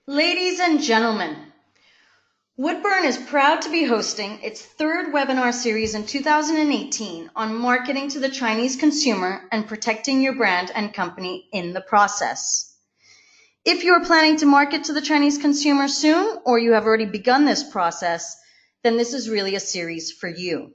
Ladies and gentlemen, Woodburn is proud to be hosting its third webinar series in 2018 on marketing to the Chinese consumer and protecting your brand and company in the process. If you are planning to market to the Chinese consumer soon, or you have already begun this process, then this is really a series for you.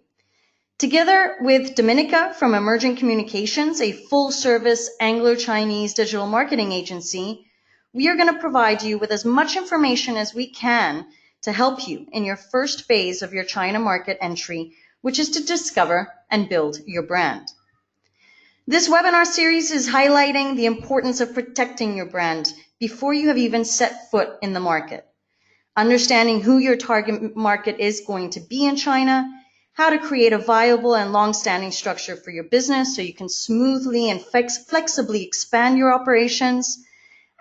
Together with Dominica from Emerging Communications, a full-service Anglo-Chinese digital marketing agency, we are going to provide you with as much information as we can to help you in your first phase of your China market entry, which is to discover and build your brand. This webinar series is highlighting the importance of protecting your brand before you have even set foot in the market. Understanding who your target market is going to be in China, how to create a viable and long-standing structure for your business so you can smoothly and flexibly expand your operations.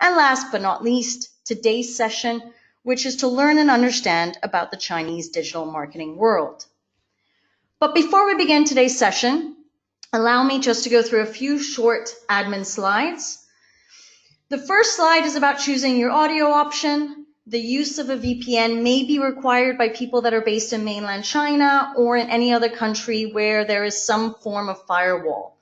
And last but not least, today's session, which is to learn and understand about the Chinese digital marketing world. But before we begin today's session, allow me just to go through a few short admin slides. The first slide is about choosing your audio option. The use of a VPN may be required by people that are based in mainland China or in any other country where there is some form of firewall.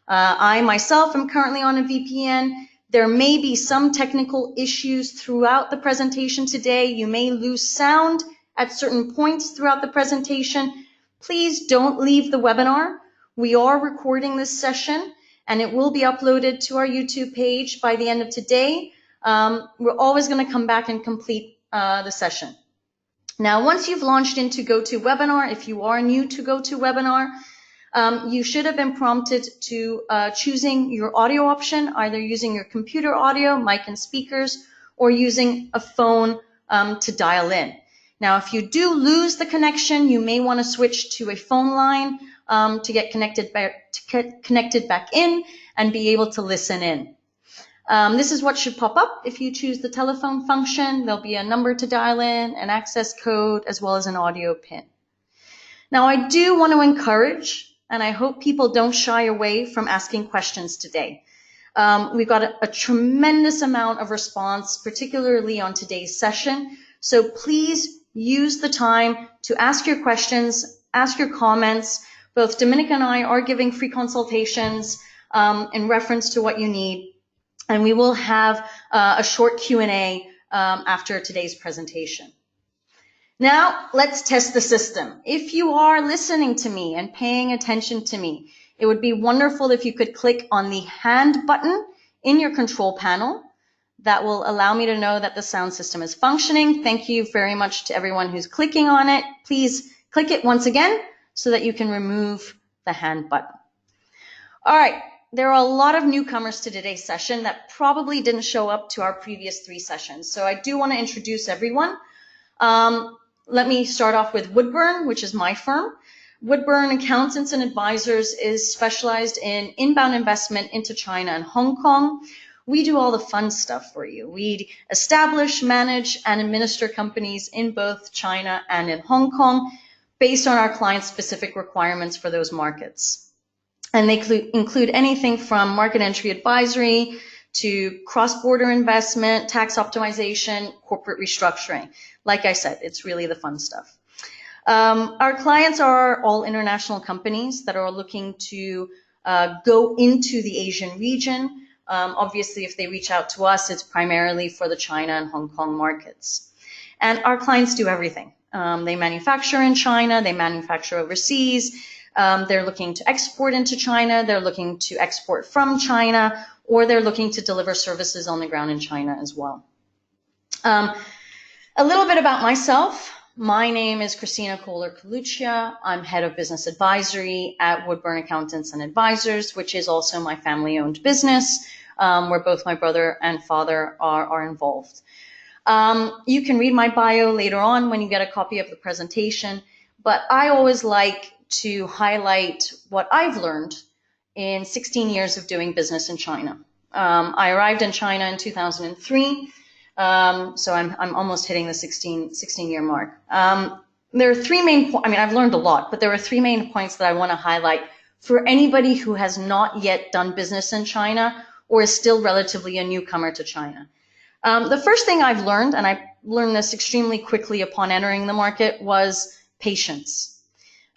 I myself am currently on a VPN. There may be some technical issues throughout the presentation today. You may lose sound at certain points throughout the presentation. Please don't leave the webinar. We are recording this session and it will be uploaded to our YouTube page by the end of today. We're always going to come back and complete the session. Now, once you've launched into GoToWebinar, if you are new to GoToWebinar, you should have been prompted to choosing your audio option, either using your computer audio, mic and speakers, or using a phone to dial in. Now, if you do lose the connection, you may want to switch to a phone line to get connected back in and be able to listen in. This is what should pop up if you choose the telephone function. There'll be a number to dial in, an access code, as well as an audio pin. Now, I do want to encourage, and I hope people don't shy away from asking questions today. We've got a tremendous amount of response, particularly on today's session. So please use the time to ask your questions, ask your comments. Both Dominica and I are giving free consultations in reference to what you need. And we will have a short Q&A after today's presentation. Now, let's test the system. If you are listening to me and paying attention to me, it would be wonderful if you could click on the hand button in your control panel. That will allow me to know that the sound system is functioning. Thank you very much to everyone who's clicking on it. Please click it once again so that you can remove the hand button. All right. There are a lot of newcomers to today's session that probably didn't show up to our previous 3 sessions. So I do want to introduce everyone. Let me start off with Woodburn, which is my firm. Woodburn Accountants and Advisors is specialized in inbound investment into China and Hong Kong. We do all the fun stuff for you. We establish, manage, and administer companies in both China and in Hong Kong based on our clients' specific requirements for those markets. And they include anything from market entry advisory to cross-border investment, tax optimization, corporate restructuring. Like I said, it's really the fun stuff. Our clients are all international companies that are looking to go into the Asian region. Obviously, if they reach out to us, it's primarily for the China and Hong Kong markets. And our clients do everything. They manufacture in China, they manufacture overseas. They're looking to export into China, they're looking to export from China, or they're looking to deliver services on the ground in China as well. A little bit about myself. My name is Christina Kohler-Coluccia. I'm head of business advisory at Woodburn Accountants and Advisors, which is also my family-owned business, where both my brother and father are involved. You can read my bio later on when you get a copy of the presentation, but I always like to highlight what I've learned in 16 years of doing business in China. I arrived in China in 2003, so I'm almost hitting the 16-year mark. There are 3 main points. I mean, I've learned a lot, but there are 3 main points that I want to highlight for anybody who has not yet done business in China or is still relatively a newcomer to China. The first thing I've learned, and I learned this extremely quickly upon entering the market, was patience.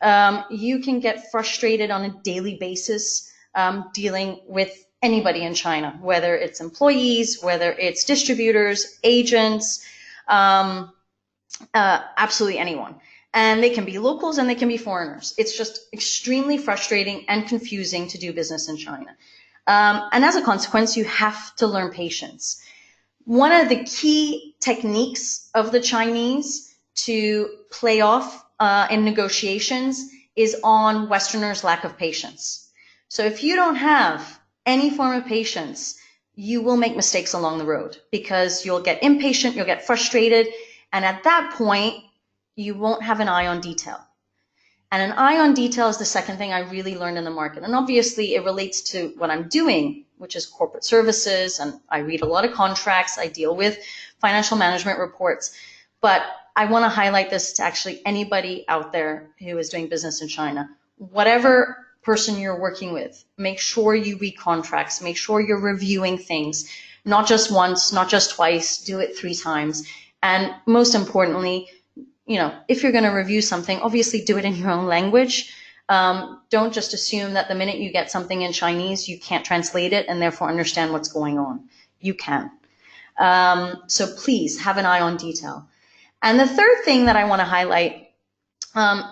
You can get frustrated on a daily basis dealing with anybody in China, whether it's employees, whether it's distributors, agents, absolutely anyone. And they can be locals and they can be foreigners. It's just extremely frustrating and confusing to do business in China. And as a consequence, you have to learn patience. One of the key techniques of the Chinese to play off in negotiations is on Westerners' lack of patience. So if you don't have any form of patience, you will make mistakes along the road because you'll get impatient, you'll get frustrated, and at that point, you won't have an eye on detail. And an eye on detail is the second thing I really learned in the market. And obviously it relates to what I'm doing, which is corporate services. And I read a lot of contracts. I deal with financial management reports. But I want to highlight this to actually anybody out there who is doing business in China. Whatever person you're working with, make sure you read contracts. Make sure you're reviewing things, not just once, not just twice, do it 3 times. And most importantly, if you're going to review something, obviously do it in your own language. Don't just assume that the minute you get something in Chinese, you can't translate it and therefore understand what's going on. You can. So please have an eye on detail. And the third thing that I want to highlight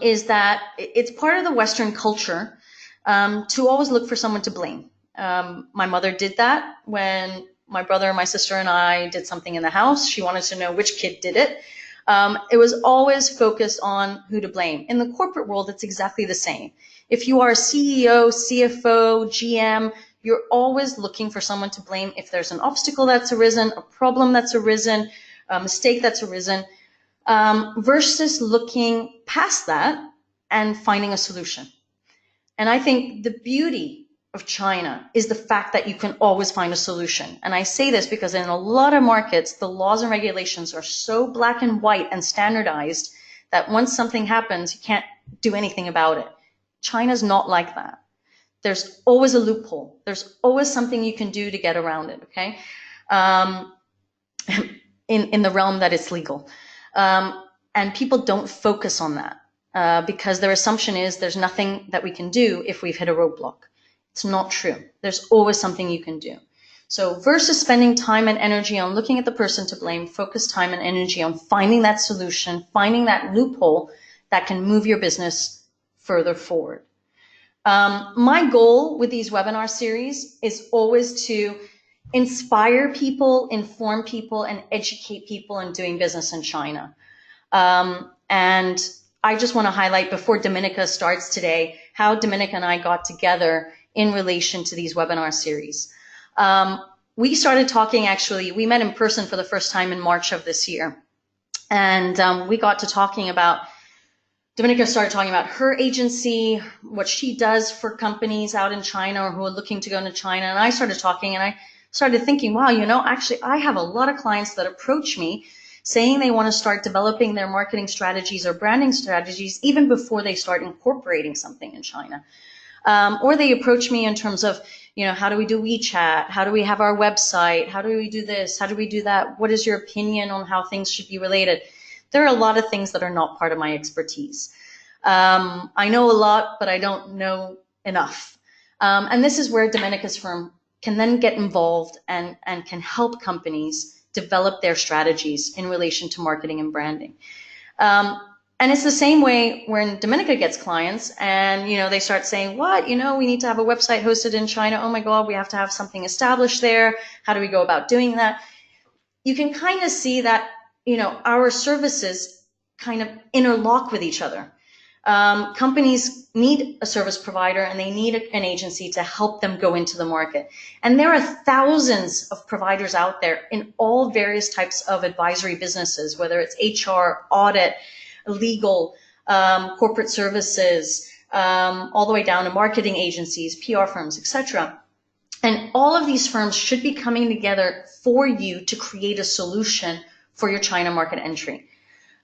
is that it's part of the Western culture to always look for someone to blame. My mother did that when my brother, my sister, and I did something in the house. She wanted to know which kid did it. It was always focused on who to blame. In the corporate world, it's exactly the same. If you are a CEO, CFO, GM, you're always looking for someone to blame if there's an obstacle that's arisen, a problem that's arisen, a mistake that's arisen, versus looking past that and finding a solution. And I think the beauty of China is the fact that you can always find a solution. And I say this because in a lot of markets, the laws and regulations are so black and white and standardized that once something happens, you can't do anything about it. China's not like that. There's always a loophole. There's always something you can do to get around it, okay? In the realm that it's legal. And people don't focus on that because their assumption is there's nothing that we can do if we've hit a roadblock. It's not true. There's always something you can do. So versus spending time and energy on looking at the person to blame, focus time and energy on finding that solution, finding that loophole that can move your business further forward. My goal with these webinar series is always to inspire people, inform people, and educate people in doing business in China. And I just want to highlight before Dominica starts today, how Dominica and I got together in relation to these webinar series. We started talking, actually, we met in person for the first time in March of this year. And we got to talking about, Dominica started talking about her agency, what she does for companies out in China or who are looking to go into China. And I started talking and I started thinking, wow, actually I have a lot of clients that approach me saying they want to start developing their marketing strategies or branding strategies even before they start incorporating something in China. Or they approach me in terms of, how do we do WeChat? How do we have our website? How do we do this? How do we do that? What is your opinion on how things should be related? There are a lot of things that are not part of my expertise. I know a lot, but I don't know enough. And this is where Dominica's firm can then get involved and can help companies develop their strategies in relation to marketing and branding. And it's the same way when Dominica gets clients and, they start saying, what, we need to have a website hosted in China. Oh my God, we have to have something established there. How do we go about doing that? You can kind of see that, our services kind of interlock with each other. Companies need a service provider and they need an agency to help them go into the market. And there are thousands of providers out there in all various types of advisory businesses, whether it's HR, audit, legal, corporate services, all the way down to marketing agencies, PR firms, etc. And all of these firms should be coming together for you to create a solution for your China market entry.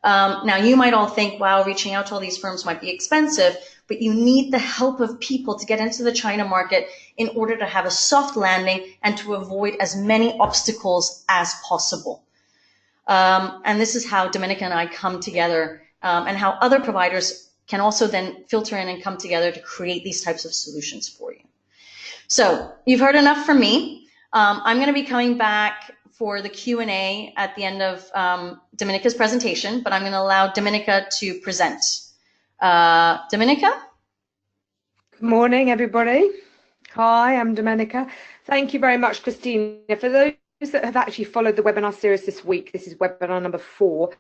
Now, you might all think, wow, reaching out to all these firms might be expensive, but you need the help of people to get into the China market in order to have a soft landing and to avoid as many obstacles as possible. And this is how Dominica and I come together, and how other providers can also then filter in and come together to create these types of solutions for you. So you've heard enough from me. I'm going to be coming back for the Q&A at the end of Dominica's presentation, but I'm going to allow Dominica to present. Dominica? Good morning, everybody. Hi, I'm Dominica. Thank you very much, Christina. For those that have actually followed the webinar series this week, this is webinar number 4.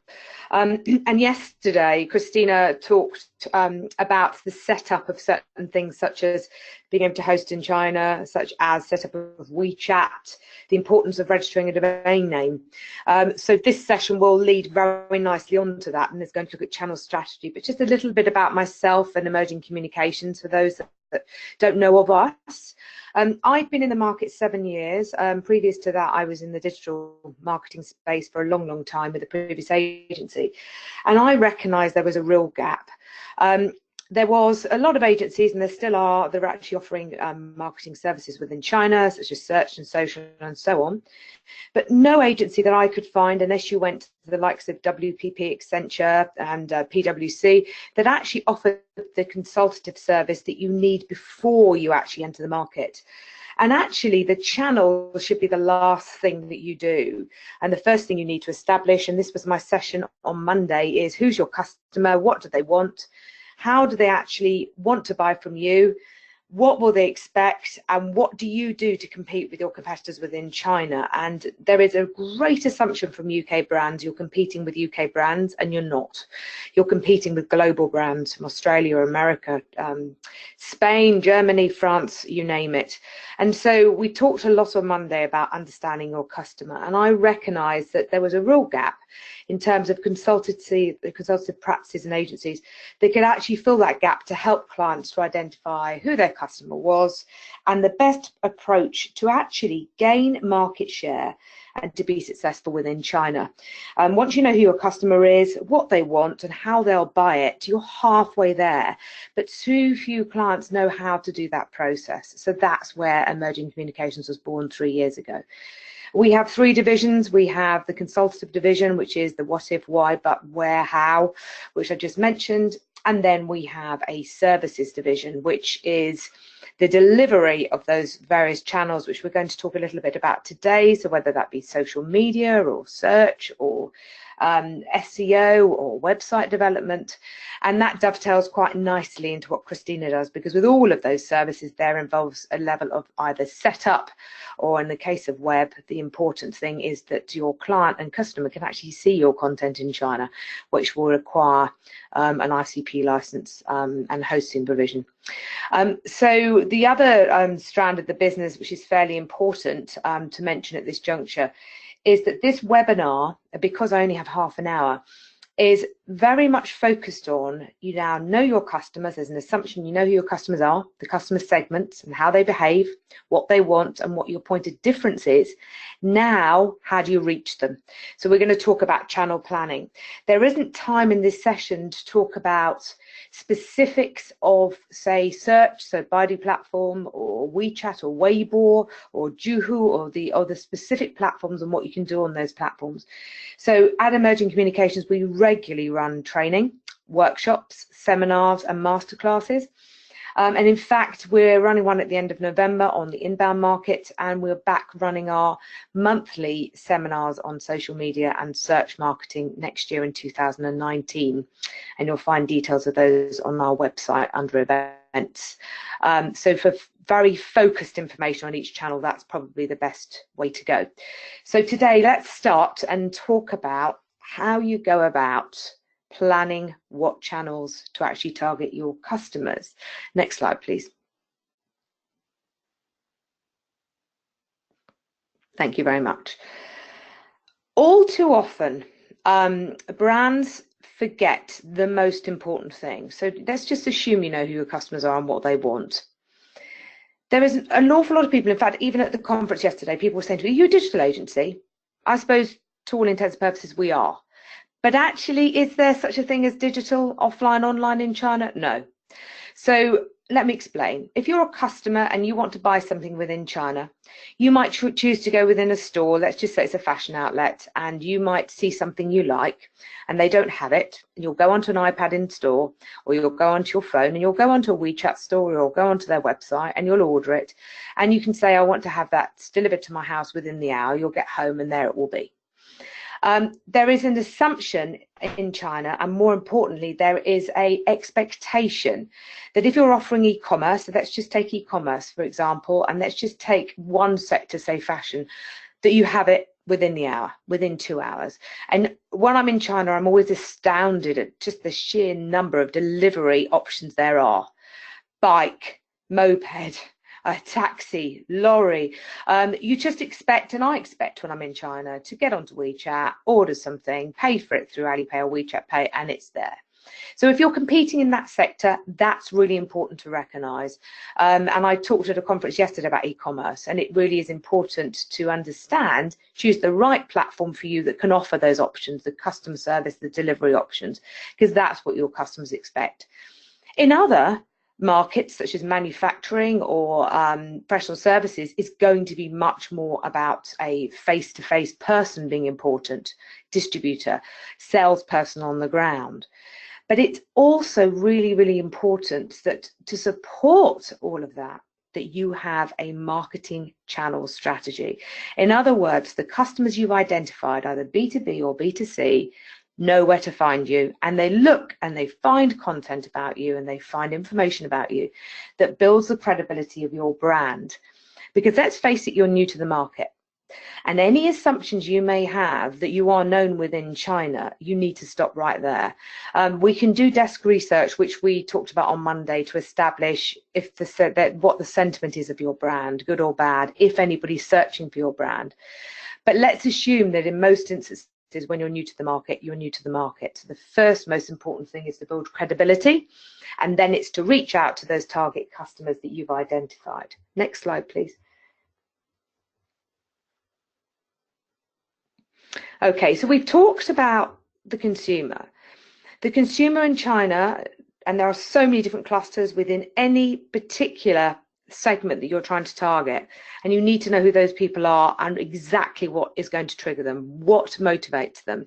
And yesterday, Christina talked about the setup of certain things, such as being able to host in China, such as setup of WeChat, the importance of registering a domain name. So this session will lead very nicely onto that, and it's going to look at channel strategy, but just a little bit about myself and emerging communications for those that don't know of us. I've been in the market 7 years. Previous to that, I was in the digital marketing space for a long, long time with a previous agency. And I recognised there was a real gap. There was a lot of agencies, and there still are, that are actually offering marketing services within China, such as search and social and so on. But no agency that I could find, unless you went to the likes of WPP, Accenture and PwC, that actually offered the consultative service that you need before you actually enter the market. And actually, the channel should be the last thing that you do. And the first thing you need to establish, and this was my session on Monday, is who's your customer, what do they want, how do they actually want to buy from you, what will they expect, and what do you do to compete with your competitors within China? And there is a great assumption from UK brands, you're competing with UK brands, and you're not. You're competing with global brands from Australia, America, Spain, Germany, France, you name it. And so we talked a lot on Monday about understanding your customer, and I recognised that there was a real gap in terms of consultative practices and agencies that could actually fill that gap to help clients to identify who their customer was and the best approach to actually gain market share and to be successful within China. Once you know who your customer is, what they want and how they'll buy it, you're halfway there. But too few clients know how to do that process. So that's where Emerging Communications was born 3 years ago. We have 3 divisions. We have the consultative division, which is the what, if, why, but, where, how, which I just mentioned. And then we have a services division, which is the delivery of those various channels, which we're going to talk a little bit about today. So whether that be social media or search or SEO or website development. And that dovetails quite nicely into what Christina does, because with all of those services, there involves a level of either setup, or in the case of web, the important thing is that your client and customer can actually see your content in China, which will require an ICP license and hosting provision. So the other strand of the business, which is fairly important to mention at this juncture, is that this webinar, because I only have half an hour, is very much focused on, you now know your customers. There's an assumption you know who your customers are, the customer segments and how they behave, what they want and what your point of difference is. Now, how do you reach them? So we're going to talk about channel planning. There isn't time in this session to talk about specifics of, say, search, so Baidu platform or WeChat or Weibo or Juhu or the specific platforms and what you can do on those platforms. So at Emerging Communications, we regularly run training, workshops, seminars and masterclasses. And in fact, we're running one at the end of November on the inbound market, and we're back running our monthly seminars on social media and search marketing next year in 2019. And you'll find details of those on our website under events. So for very focused information on each channel, that's probably the best way to go. So today, let's start and talk about how you go about planning what channels to actually target your customers. Next slide, please. Thank you very much. All too often, brands forget the most important thing. So let's just assume you know who your customers are and what they want. There is an awful lot of people, in fact, even at the conference yesterday, people were saying to me, are you a digital agency? I suppose to all intents and purposes we are. But actually, is there such a thing as digital, offline, online in China? No. So let me explain. If you're a customer and you want to buy something within China, you might choose to go within a store. Let's just say it's a fashion outlet, and you might see something you like and they don't have it. And you'll go onto an iPad in store, or you'll go onto your phone and you'll go onto a WeChat store, or you'll go onto their website and you'll order it. And you can say, I want to have that delivered to my house within the hour. You'll get home and there it will be. There is an assumption in China, and more importantly, there is an expectation that if you're offering e-commerce, so let's just take e-commerce, for example, and let's just take one sector, say fashion, that you have it within the hour, within 2 hours. And when I'm in China, I'm always astounded at just the sheer number of delivery options there are. Bike, moped, a taxi, lorry. You just expect, and I expect when I'm in China, to get onto WeChat, order something, pay for it through Alipay or WeChat Pay, and it's there. So if you're competing in that sector, that's really important to recognise. And I talked at a conference yesterday about e-commerce, and it really is important to understand, choose the right platform for you that can offer those options, the customer service, the delivery options, because that's what your customers expect. In other markets such as manufacturing or professional services, is going to be much more about a face-to-face person being important, distributor, salesperson on the ground. But it's also really, really important that to support all of that, that you have a marketing channel strategy. In other words, the customers you've identified, either B2B or B2C, know where to find you, and they look and they find content about you and they find information about you that builds the credibility of your brand. Because let's face it, you're new to the market, and any assumptions you may have that you are known within China, you need to stop right there. We can do desk research, which we talked about on Monday, to establish if what the sentiment is of your brand, good or bad, if anybody's searching for your brand. But let's assume that in most instances, when you're new to the market, you're new to the market. So the first most important thing is to build credibility, and then it's to reach out to those target customers that you've identified. Next slide, please. Okay, so we've talked about the consumer. The consumer in China, and there are so many different clusters within any particular segment that you're trying to target, and you need to know who those people are and exactly what is going to trigger them, what motivates them.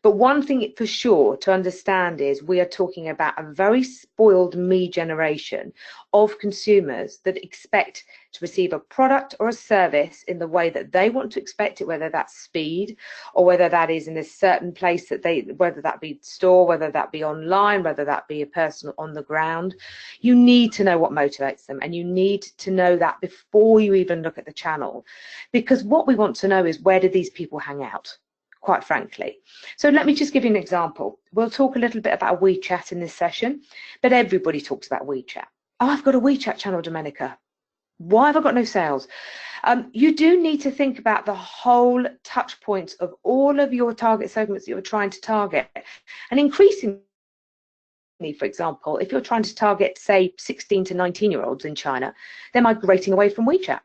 But one thing for sure to understand is we are talking about a very spoiled me generation of consumers that expect to receive a product or a service in the way that they want to expect it, whether that's speed or whether that is in a certain place that whether that be store, whether that be online, whether that be a person on the ground. You need to know what motivates them, and you need to know that before you even look at the channel, because what we want to know is, where do these people hang out, quite frankly. So let me just give you an example. We'll talk a little bit about WeChat in this session, but everybody talks about WeChat. Oh, I've got a WeChat channel, Domenica. Why have I got no sales? You do need to think about the whole touch points of all of your target segments that you're trying to target. And increasingly, for example, if you're trying to target, say, 16 to 19-year-olds in China, they're migrating away from WeChat.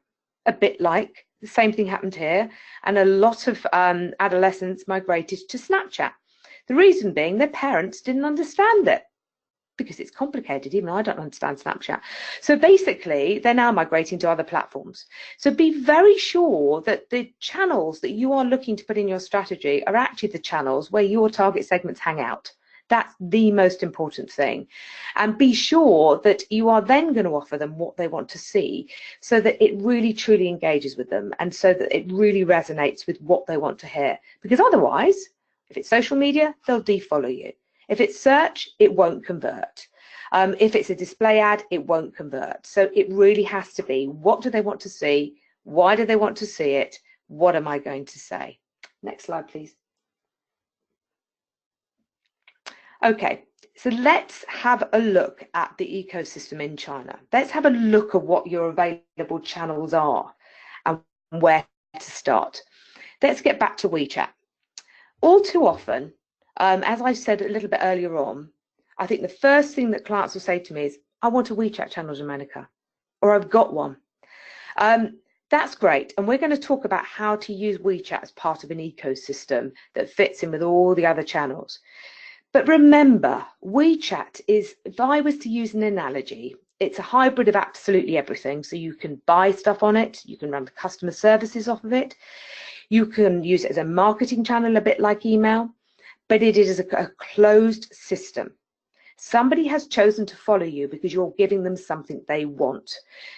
A bit like the same thing happened here, and a lot of adolescents migrated to Snapchat. The reason being their parents didn't understand it, because it's complicated. Even I don't understand Snapchat. So basically, they're now migrating to other platforms. So be very sure that the channels that you are looking to put in your strategy are actually the channels where your target segments hang out. That's the most important thing. And be sure that you are then going to offer them what they want to see, so that it really truly engages with them, and so that it really resonates with what they want to hear. Because otherwise, if it's social media, they'll defollow you. If it's search, it won't convert. If it's a display ad, it won't convert. So it really has to be, what do they want to see? Why do they want to see it? What am I going to say? Next slide, please. Okay, so let's have a look at the ecosystem in China. Let's have a look at what your available channels are and where to start. Let's get back to WeChat. All too often, as I said a little bit earlier on, I think the first thing that clients will say to me is, I want a WeChat channel, Domenica, or I've got one. That's great, and we're going to talk about how to use WeChat as part of an ecosystem that fits in with all the other channels. But remember, WeChat is, if I was to use an analogy, it's a hybrid of absolutely everything. So you can buy stuff on it, you can run the customer services off of it, you can use it as a marketing channel, a bit like email, but it is a closed system. Somebody has chosen to follow you because you're giving them something they want.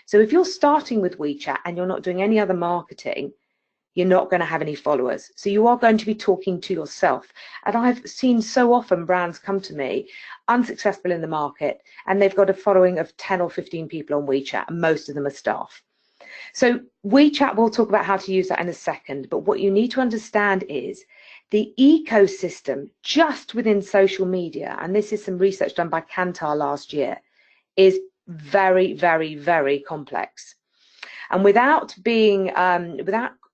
So if you're starting with WeChat and you're not doing any other marketing, you're not going to have any followers. So you are going to be talking to yourself. And I've seen so often brands come to me, unsuccessful in the market, and they've got a following of 10 or 15 people on WeChat, and most of them are staff. So WeChat, we'll talk about how to use that in a second, but what you need to understand is the ecosystem just within social media, and this is some research done by Kantar last year, is very, very, very complex. And without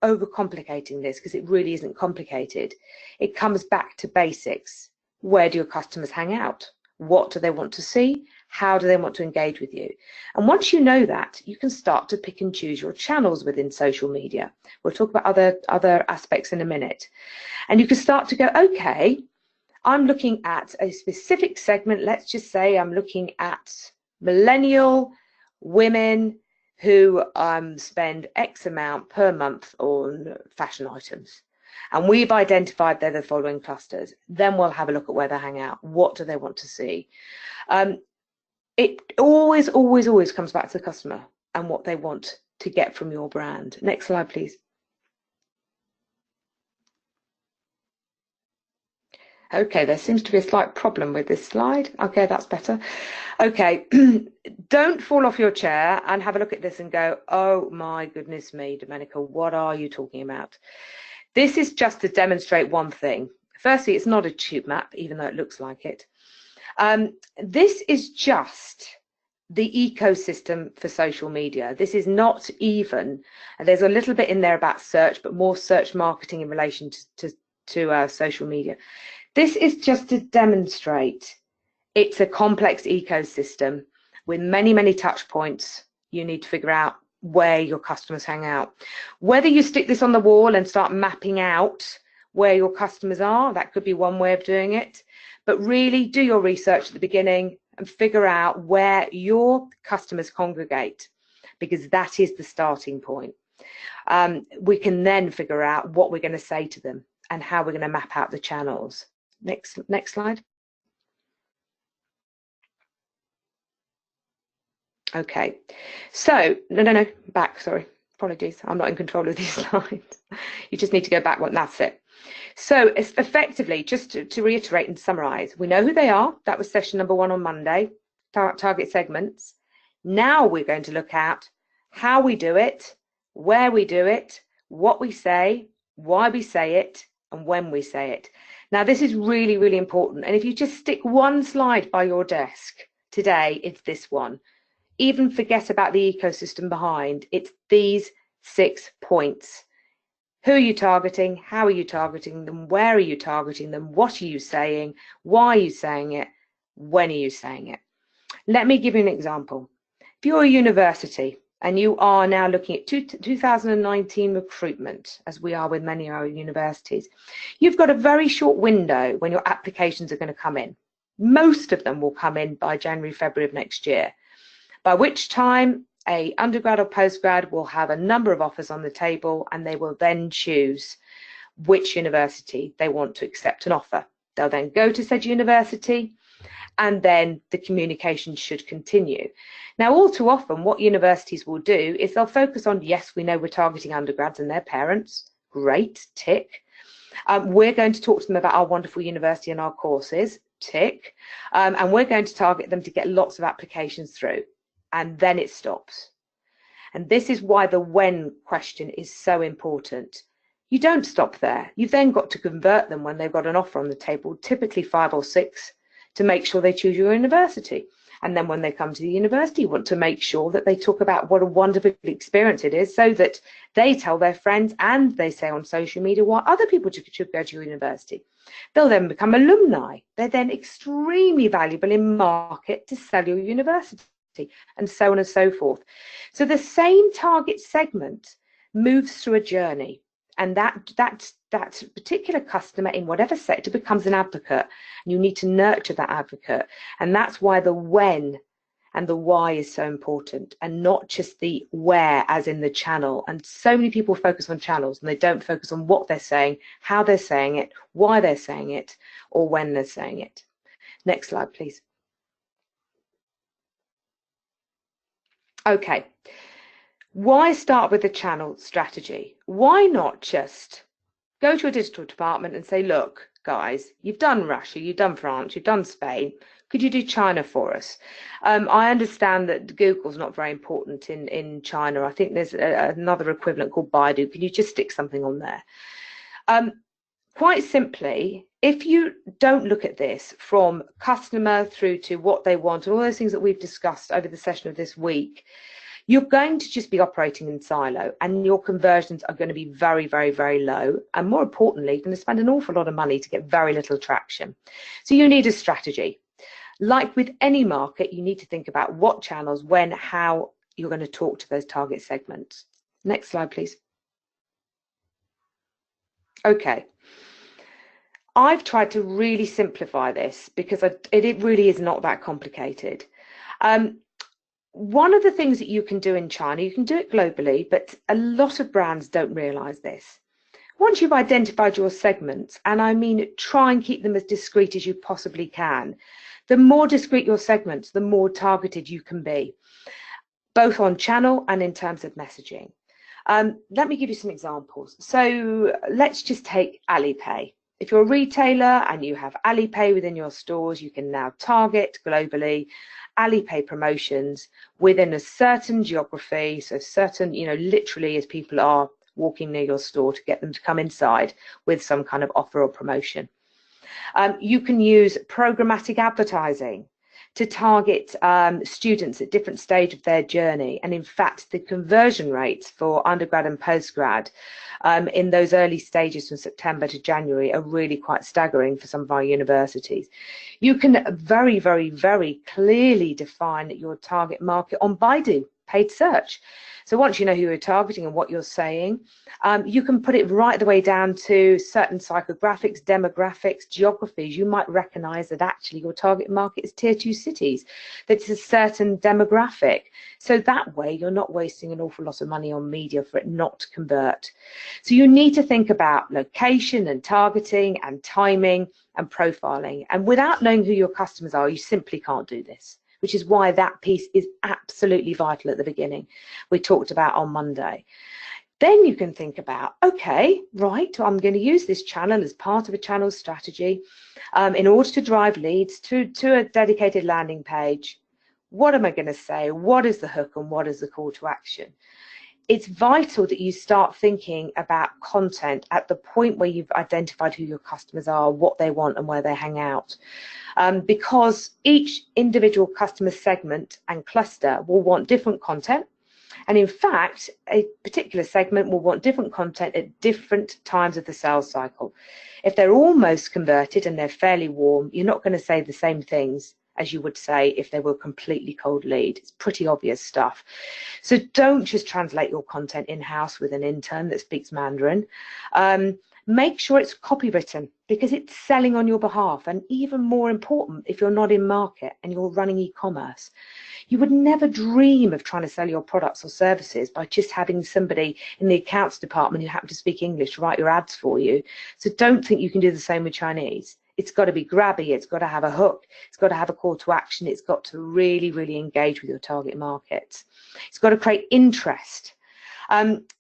overcomplicating this, because it really isn't complicated, it comes back to basics. Where do your customers hang out? What do they want to see? How do they want to engage with you? And once you know that, you can start to pick and choose your channels within social media. We'll talk about other aspects in a minute. And you can start to go, okay, I'm looking at a specific segment. Let's just say I'm looking at millennial women who spend X amount per month on fashion items. And we've identified they're the following clusters. Then we'll have a look at where they hang out. What do they want to see? It always, always, always comes back to the customer and what they want to get from your brand. Next slide, please. Okay, there seems to be a slight problem with this slide. Okay, that's better. Okay, don't fall off your chair and have a look at this and go, oh my goodness me, Domenica, what are you talking about? This is just to demonstrate one thing. Firstly, it's not a tube map, even though it looks like it. This is just the ecosystem for social media. This is not even, there's a little bit in there about search, but more search marketing in relation to social media. This is just to demonstrate it's a complex ecosystem with many, many touch points. You need to figure out where your customers hang out. Whether you stick this on the wall and start mapping out where your customers are, that could be one way of doing it. But really do your research at the beginning and figure out where your customers congregate, because that is the starting point. We can then figure out what we're going to say to them and how we're going to map out the channels. Next slide. Okay, so no, back, sorry, apologies, I'm not in control of these slides. You just need to go back one, that's it. So it's effectively, just to reiterate and summarize, we know who they are. That was session number 1 on Monday, target segments. Now we're going to look at how we do it, where we do it, what we say, why we say it, and when we say it. Now, this is really, really important. And if you just stick one slide by your desk today, it's this one. Even forget about the ecosystem behind. It's these 6 points. Who are you targeting? How are you targeting them? Where are you targeting them? What are you saying? Why are you saying it? When are you saying it? Let me give you an example. If you're a university and you are now looking at 2019 recruitment, as we are with many of our universities, you've got a very short window when your applications are going to come in. Most of them will come in by January, February of next year, by which time a undergrad or postgrad will have a number of offers on the table, and they will then choose which university they want to accept an offer. They'll then go to said university, and then the communication should continue. Now, all too often, what universities will do is they'll focus on, yes, we know we're targeting undergrads and their parents. Great, tick. We're going to talk to them about our wonderful university and our courses, tick. And we're going to target them to get lots of applications through. And then it stops. And this is why the when question is so important. You don't stop there. You've then got to convert them when they've got an offer on the table, typically 5 or 6, to make sure they choose your university. And then when they come to the university, you want to make sure that they talk about what a wonderful experience it is, so that they tell their friends and they say on social media why other people should go to your university. They'll then become alumni. They're then extremely valuable in market to sell your university, and so on and so forth. So the same target segment moves through a journey. And that particular customer in whatever sector becomes an advocate, and you need to nurture that advocate. And that's why the when and the why is so important, and not just the where as in the channel. And so many people focus on channels and they don't focus on what they're saying, how they're saying it, why they're saying it, or when they're saying it. Next slide, please. Okay, why start with the channel strategy? Why not just go to a digital department and say, look, guys, you've done Russia, you've done France, you've done Spain. Could you do China for us? I understand that Google's not very important in China. I think there's another equivalent called Baidu. Can you just stick something on there? Quite simply, if you don't look at this from customer through to what they want, all those things that we've discussed over the session of this week, you're going to just be operating in silo, and your conversions are going to be very, very, very low. And more importantly, you're going to spend an awful lot of money to get very little traction. So you need a strategy. Like with any market, you need to think about what channels, when, how you're going to talk to those target segments. Next slide, please. Okay. I've tried to really simplify this because it really is not that complicated. One of the things that you can do in China, you can do it globally, but a lot of brands don't realize this. Once you've identified your segments, and I mean try and keep them as discreet as you possibly can, the more discreet your segments, the more targeted you can be, both on channel and in terms of messaging. Let me give you some examples. So let's just take Alipay. If you're a retailer and you have Alipay within your stores, you can now target globally Alipay promotions within a certain geography, so certain, literally as people are walking near your store to get them to come inside with some kind of offer or promotion. You can use programmatic advertising to target students at different stages of their journey. And in fact, the conversion rates for undergrad and postgrad in those early stages from September to January are really quite staggering for some of our universities. You can very, very, very clearly define your target market on Baidu, paid search. So once you know who you're targeting and what you're saying, you can put it right the way down to certain psychographics, demographics, geographies. You might recognize that actually your target market is tier 2 cities, that it's a certain demographic. So that way you're not wasting an awful lot of money on media for it not to convert. So you need to think about location and targeting and timing and profiling. And without knowing who your customers are, you simply can't do this, which is why that piece is absolutely vital at the beginning. We talked about on Monday. Then you can think about, okay, right, I'm going to use this channel as part of a channel strategy in order to drive leads to a dedicated landing page. What am I going to say? What is the hook and what is the call to action? It's vital that you start thinking about content at the point where you've identified who your customers are, what they want and where they hang out. Because each individual customer segment and cluster will want different content. And in fact, a particular segment will want different content at different times of the sales cycle. If they're almost converted and they're fairly warm, you're not going to say the same things as you would say if they were completely cold lead. It's pretty obvious stuff. So don't just translate your content in-house with an intern that speaks Mandarin. Make sure it's copywritten because it's selling on your behalf. And even more important, if you're not in market and you're running e-commerce, you would never dream of trying to sell your products or services by just having somebody in the accounts department who happen to speak English write your ads for you. So don't think you can do the same with Chinese. It's got to be grabby, it's got to have a hook, it's got to have a call to action, it's got to really, really engage with your target markets. It's got to create interest.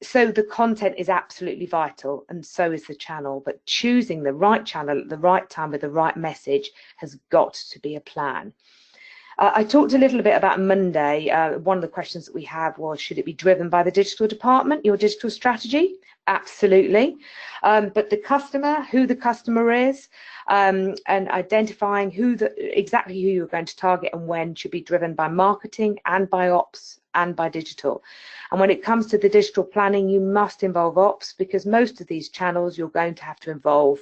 So the content is absolutely vital, and so is the channel, but choosing the right channel at the right time with the right message has got to be a plan. I talked a little bit about Monday. One of the questions that we have was, should it be driven by the digital department, your digital strategy? Absolutely. But the customer, who the customer is, and identifying exactly who you're going to target and when should be driven by marketing and by ops and by digital. And when it comes to the digital planning, you must involve ops because most of these channels you're going to have to involve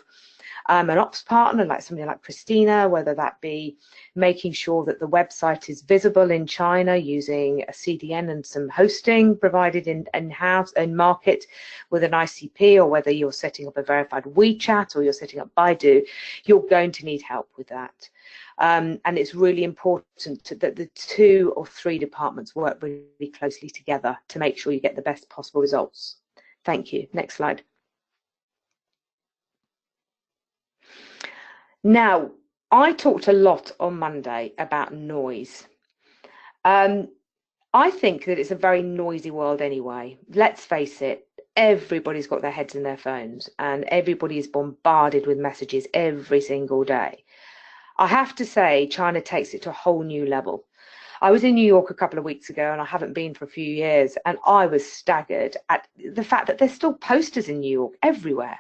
an ops partner like somebody like Christina, whether that be making sure that the website is visible in China using a CDN and some hosting provided in-house in market with an ICP, or whether you're setting up a verified WeChat or you're setting up Baidu, you're going to need help with that. And it's really important that the 2 or 3 departments work really closely together to make sure you get the best possible results. Thank you. Next slide. Now, I talked a lot on Monday about noise. I think that it's a very noisy world anyway. Let's face it, everybody's got their heads in their phones and everybody is bombarded with messages every single day. I have to say, China takes it to a whole new level. I was in New York a couple of weeks ago, and I haven't been for a few years, and I was staggered at the fact that there's still posters in New York everywhere.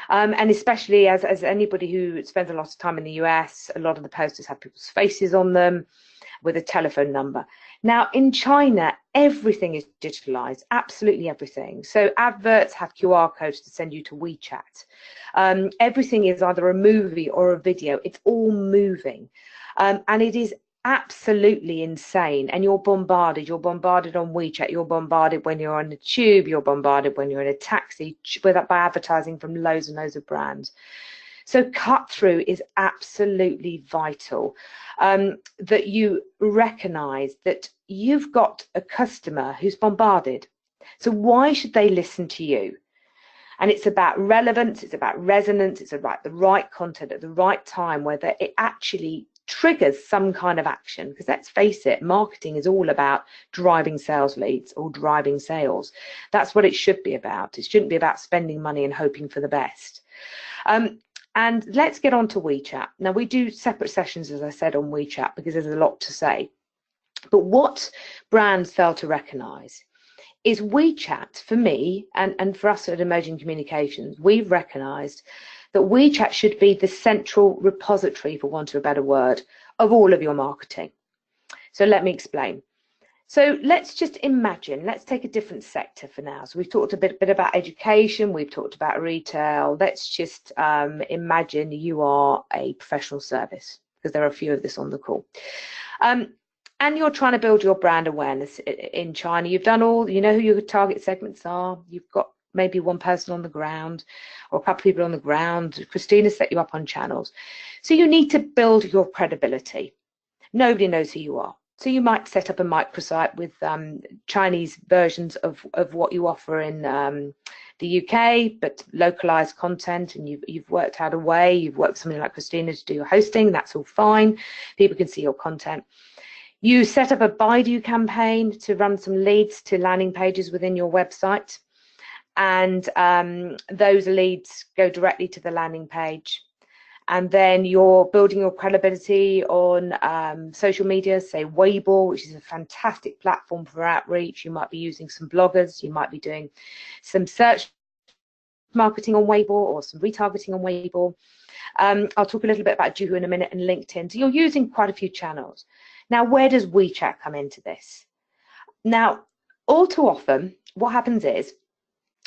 And especially as anybody who spends a lot of time in the US, a lot of the posters have people's faces on them with a telephone number. Now, in China, everything is digitalized, absolutely everything. So adverts have QR codes to send you to WeChat. Everything is either a movie or a video. It's all moving. And it is absolutely insane. And you're bombarded on WeChat, you're bombarded when you're on the tube, you're bombarded when you're in a taxi by advertising from loads and loads of brands. So cut through is absolutely vital, that you recognize that you've got a customer who's bombarded. So why should they listen to you? And it's about relevance, it's about resonance, it's about the right content at the right time, whether it actually triggers some kind of action. Because let's face it, marketing is all about driving sales leads or driving sales. That's what it should be about. It shouldn't be about spending money and hoping for the best. And let's get on to WeChat. Now, we do separate sessions, as I said, on WeChat because there's a lot to say. But what brands fail to recognize is WeChat, for me, and for us at Emerging Communications, we've recognized that WeChat should be the central repository, for want of a better word, of all of your marketing. So let me explain. So let's just imagine, let's take a different sector for now. So we've talked a bit about education, we've talked about retail. Let's just imagine you are a professional service, because there are a few of this on the call. And you're trying to build your brand awareness in China. You've done all, you know who your target segments are. You've got maybe one person on the ground or a couple of people on the ground. Christina set you up on channels. So you need to build your credibility. Nobody knows who you are. So you might set up a microsite with Chinese versions of what you offer in the UK, but localized content, and you've worked out a way, you've worked with somebody like Christina to do your hosting, that's all fine. People can see your content. You set up a Baidu campaign to run some leads to landing pages within your website, and those leads go directly to the landing page. And then you're building your credibility on social media, say Weibo, which is a fantastic platform for outreach. You might be using some bloggers, you might be doing some search marketing on Weibo or some retargeting on Weibo. I'll talk a little bit about Juhu in a minute and LinkedIn. So you're using quite a few channels. Now, where does WeChat come into this? Now, all too often, what happens is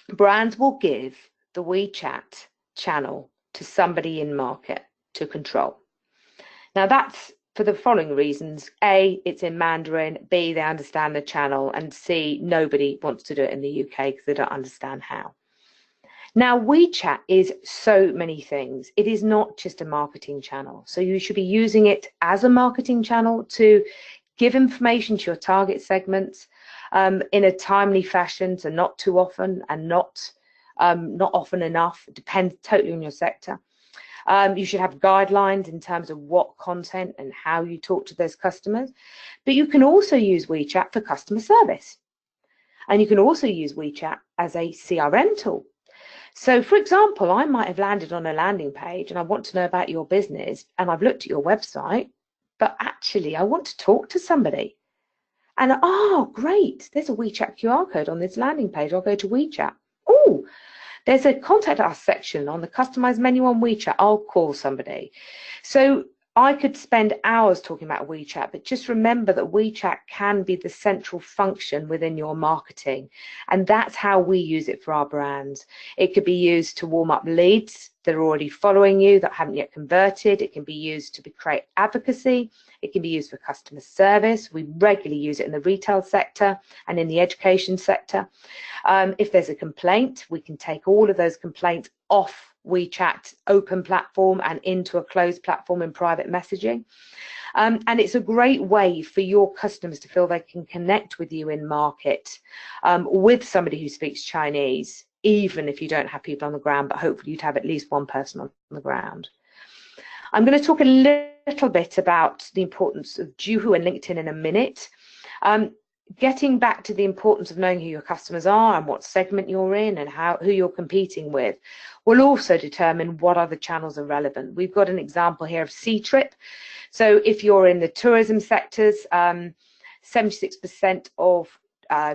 brands will give the WeChat channel to somebody in market to control. Now that's for the following reasons. A, it's in Mandarin. B, they understand the channel. And C, nobody wants to do it in the UK because they don't understand how. Now, WeChat is so many things. It is not just a marketing channel. So you should be using it as a marketing channel to give information to your target segments in a timely fashion, so not too often and not often enough. It depends totally on your sector. You should have guidelines in terms of what content and how you talk to those customers. But you can also use WeChat for customer service. And you can also use WeChat as a CRM tool. So, for example, I might have landed on a landing page and I want to know about your business, and I've looked at your website, but actually I want to talk to somebody. And, oh, great, there's a WeChat QR code on this landing page. I'll go to WeChat. Oh, there's a contact us section on the customized menu on WeChat. I'll call somebody. So I could spend hours talking about WeChat, but just remember that WeChat can be the central function within your marketing. And that's how we use it for our brands. It could be used to warm up leads that are already following you that haven't yet converted. It can be used to create advocacy. It can be used for customer service. We regularly use it in the retail sector and in the education sector. If there's a complaint, we can take all of those complaints off WeChat open platform and into a closed platform in private messaging. And it's a great way for your customers to feel they can connect with you in market with somebody who speaks Chinese, even if you don't have people on the ground, but hopefully you'd have at least one person on the ground. I'm going to talk a little bit about the importance of Juhu and LinkedIn in a minute. Getting back to the importance of knowing who your customers are and what segment you're in and who you're competing with will also determine what other channels are relevant. We've got an example here of Ctrip. So if you're in the tourism sectors, 76% of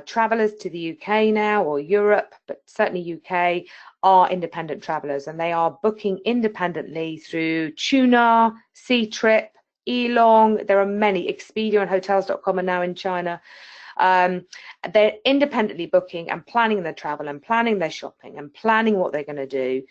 travellers to the UK now, or Europe, but certainly UK, are independent travellers, and they are booking independently through Tuna, Ctrip, Elong. There are many. Expedia and Hotels.com are now in China. They're independently booking and planning their travel and planning their shopping and planning what they're going to do,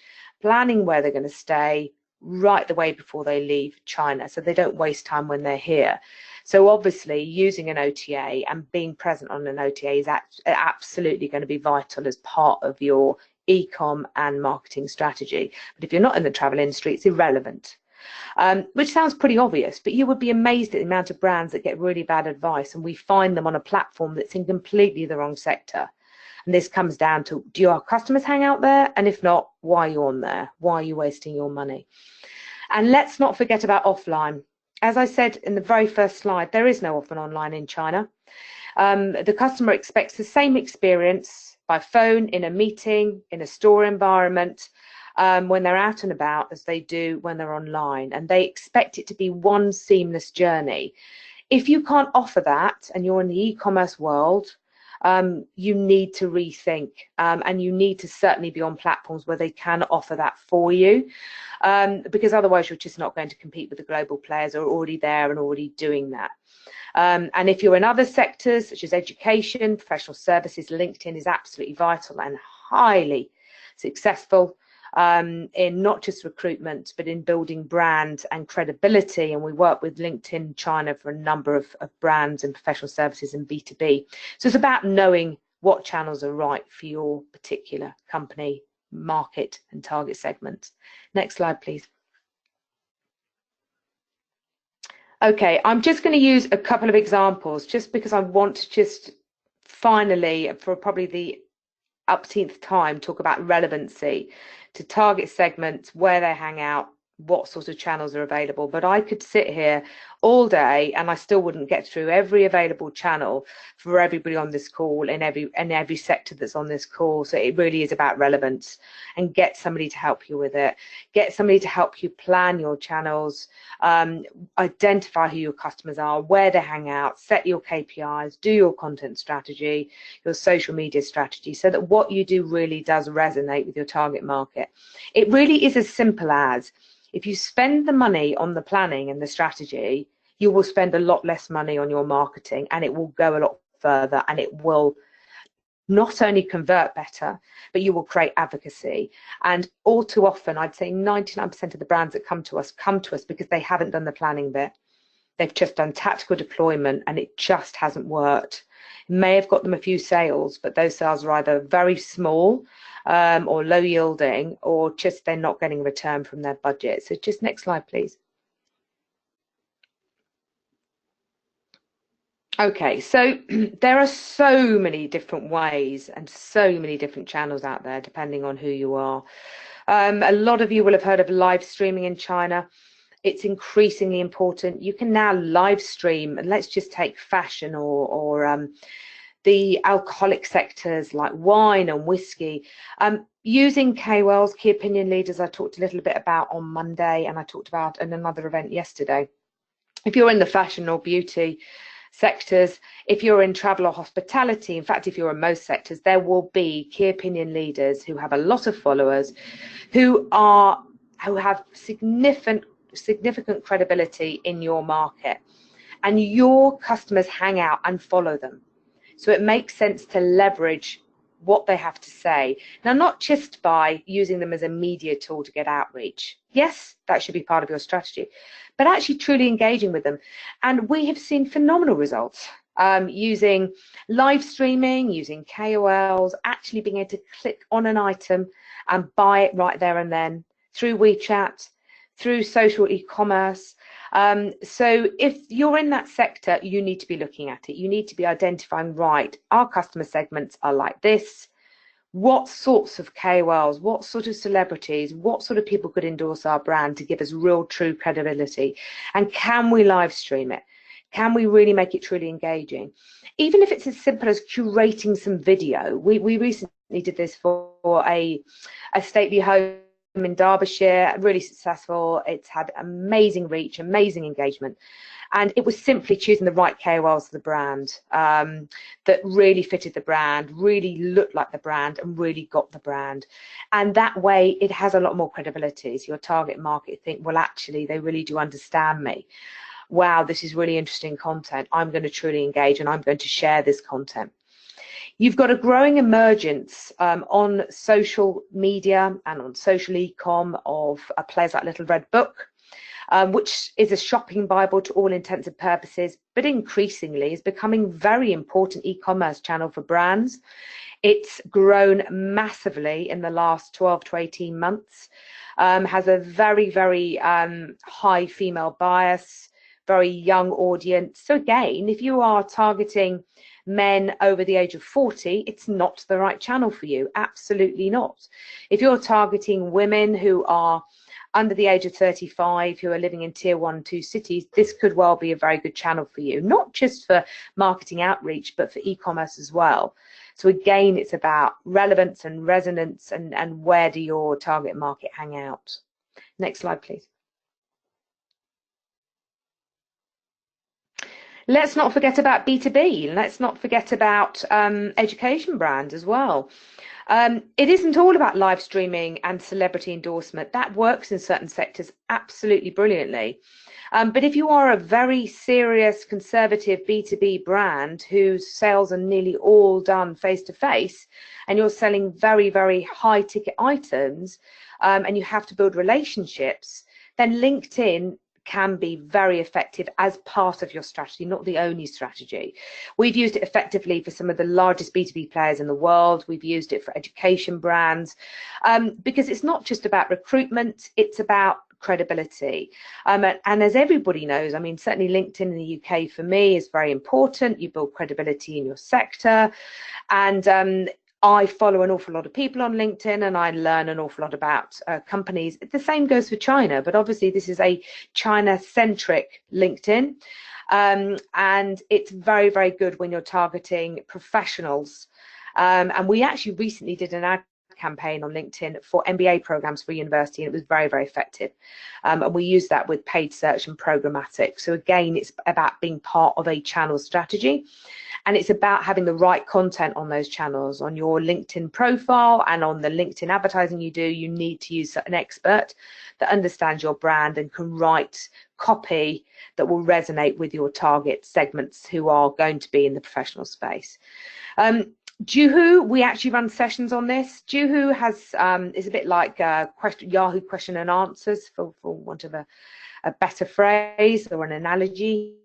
planning where they're going to stay right the way before they leave China, so they don't waste time when they're here. So obviously using an OTA and being present on an OTA is absolutely going to be vital as part of your e-com and marketing strategy. But if you're not in the travel industry, it's irrelevant. Which sounds pretty obvious, but you would be amazed at the amount of brands that get really bad advice, and we find them on a platform that's in completely the wrong sector. And this comes down to, do your customers hang out there? And if not, why are you on there? Why are you wasting your money? And let's not forget about offline. As I said in the very first slide, there is no offline online in China. The customer expects the same experience by phone, in a meeting, in a store environment, when they're out and about as they do when they're online, and they expect it to be one seamless journey. If you can't offer that and you're in the e-commerce world, you need to rethink, and you need to certainly be on platforms where they can offer that for you, because otherwise you're just not going to compete with the global players who are already there and already doing that. And if you're in other sectors such as education, professional services, LinkedIn is absolutely vital and highly successful in not just recruitment, but in building brand and credibility. And we work with LinkedIn China for a number of brands and professional services and B2B. So it's about knowing what channels are right for your particular company, market and target segment. Next slide, please. Okay, I'm just going to use a couple of examples just because I want to just finally, for probably the upteenth time, talk about relevancy to target segments, where they hang out, what sort of channels are available. But I could sit here all day and I still wouldn't get through every available channel for everybody on this call in every sector that's on this call. So it really is about relevance, and get somebody to help you with it. Get somebody to help you plan your channels, identify who your customers are, where they hang out, set your KPIs, do your content strategy, your social media strategy, so that what you do really does resonate with your target market. It really is as simple as, if you spend the money on the planning and the strategy, you will spend a lot less money on your marketing, and it will go a lot further, and it will not only convert better, but you will create advocacy. And all too often, I'd say 99% of the brands that come to us because they haven't done the planning bit. They've just done tactical deployment and it just hasn't worked. It may have got them a few sales, but those sales are either very small or low yielding, or just they're not getting a return from their budget. So just next slide, please. Okay, so there are so many different ways and so many different channels out there, depending on who you are. A lot of you will have heard of live streaming in China. It's increasingly important. You can now live stream, and let's just take fashion or the alcoholic sectors like wine and whiskey, using KOLs, key opinion leaders, I talked a little bit about on Monday, and I talked about in another event yesterday. If you're in the fashion or beauty sectors, if you're in travel or hospitality, in fact, if you're in most sectors, there will be key opinion leaders who have a lot of followers, who have significant credibility in your market, and your customers hang out and follow them. So it makes sense to leverage what they have to say. Now, not just by using them as a media tool to get outreach. Yes, that should be part of your strategy, but actually truly engaging with them. And we have seen phenomenal results using live streaming, using KOLs, actually being able to click on an item and buy it right there and then through WeChat, through social e-commerce. So if you're in that sector, you need to be looking at it. You need to be identifying, right, our customer segments are like this. What sorts of KOLs, what sort of celebrities, what sort of people could endorse our brand to give us real, true credibility? And can we live stream it? Can we really make it truly engaging? Even if it's as simple as curating some video. We recently did this for a stately home in Derbyshire, really successful. It's had amazing reach, amazing engagement. And it was simply choosing the right KOLs for the brand that really fitted the brand, really looked like the brand, and really got the brand. And that way, it has a lot more credibility. So your target market think, well, actually, they really do understand me. Wow, this is really interesting content. I'm going to truly engage and I'm going to share this content. You've got a growing emergence on social media and on social e-com of players like Little Red Book, which is a shopping Bible to all intents and purposes, but increasingly is becoming very important e-commerce channel for brands. It's grown massively in the last 12 to 18 months, has a very, very high female bias, very young audience. So again, if you are targeting men over the age of 40, it's not the right channel for you. Absolutely not. If you're targeting women who are under the age of 35, who are living in tier 1 and 2 cities, this could well be a very good channel for you, not just for marketing outreach, but for e-commerce as well. So again, it's about relevance and resonance and where do your target market hang out. Next slide, please. Let's not forget about B2B. Let's not forget about education brands as well. It isn't all about live streaming and celebrity endorsement. That works in certain sectors absolutely brilliantly. But if you are a very serious conservative B2B brand whose sales are nearly all done face-to-face, and you're selling very, very high ticket items, and you have to build relationships, then LinkedIn can be very effective as part of your strategy, not the only strategy. We've used it effectively for some of the largest B2B players in the world. We've used it for education brands because it's not just about recruitment, it's about credibility. And as everybody knows, I mean, certainly LinkedIn in the UK for me is very important. You build credibility in your sector. And I follow an awful lot of people on LinkedIn and I learn an awful lot about companies. The same goes for China, but obviously this is a China-centric LinkedIn. And it's very, very good when you're targeting professionals. And we actually recently did an ad campaign on LinkedIn for MBA programs for university, and it was very, very effective. And we use that with paid search and programmatic. So again, it's about being part of a channel strategy. And it's about having the right content on those channels. On your LinkedIn profile and on the LinkedIn advertising you do, you need to use an expert that understands your brand and can write copy that will resonate with your target segments who are going to be in the professional space. Juhu, we actually run sessions on this. Juhu has is a bit like Yahoo question and answers, for want of a better phrase or an analogy.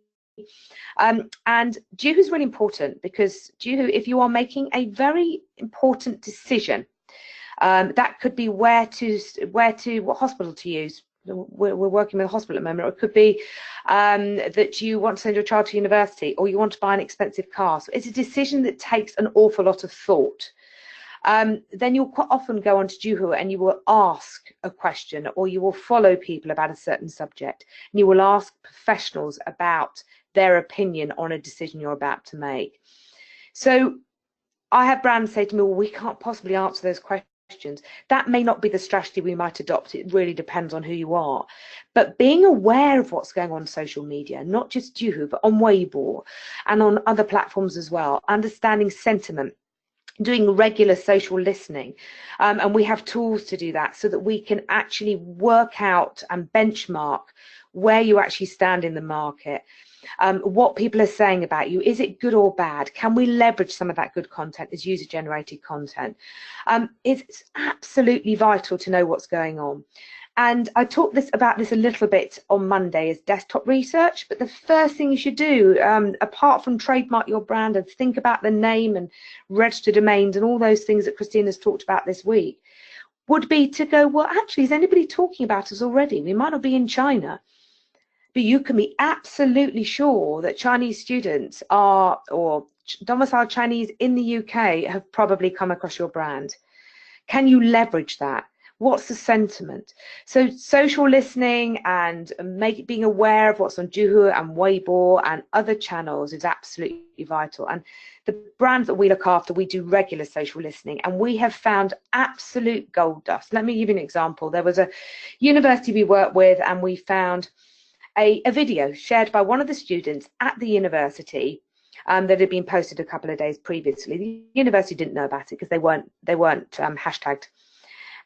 And Juhu is really important because Juhu, if you are making a very important decision, that could be what hospital to use. We're working with a hospital at the moment, or it could be that you want to send your child to university, or you want to buy an expensive car. So it's a decision that takes an awful lot of thought. Then you'll quite often go onto Juhu and you will ask a question, or you will follow people about a certain subject, and you will ask professionals about their opinion on a decision you're about to make. So I have brands say to me, well, we can't possibly answer those questions. That may not be the strategy we might adopt. It really depends on who you are. But being aware of what's going on social media, not just Juhu, but on Weibo and on other platforms as well, understanding sentiment, doing regular social listening, and we have tools to do that so that we can actually work out and benchmark where you actually stand in the market. what people are saying about you. Is it good or bad? Can we leverage some of that good content as user-generated content? It's absolutely vital to know what's going on. And I talked about this a little bit on Monday as desktop research, but the first thing you should do, apart from trademark your brand and think about the name and register domains and all those things that Christina's talked about this week, would be to go, well, actually, is anybody talking about us already? We might not be in China, but you can be absolutely sure that Chinese students are, or domiciled Chinese in the UK, have probably come across your brand. Can you leverage that? What's the sentiment? So social listening and being aware of what's on Juhu and Weibo and other channels is absolutely vital. And the brands that we look after, we do regular social listening, and we have found absolute gold dust. Let me give you an example. There was a university we worked with, and we found a video shared by one of the students at the university that had been posted a couple of days previously. The university didn't know about it because they weren't hashtagged.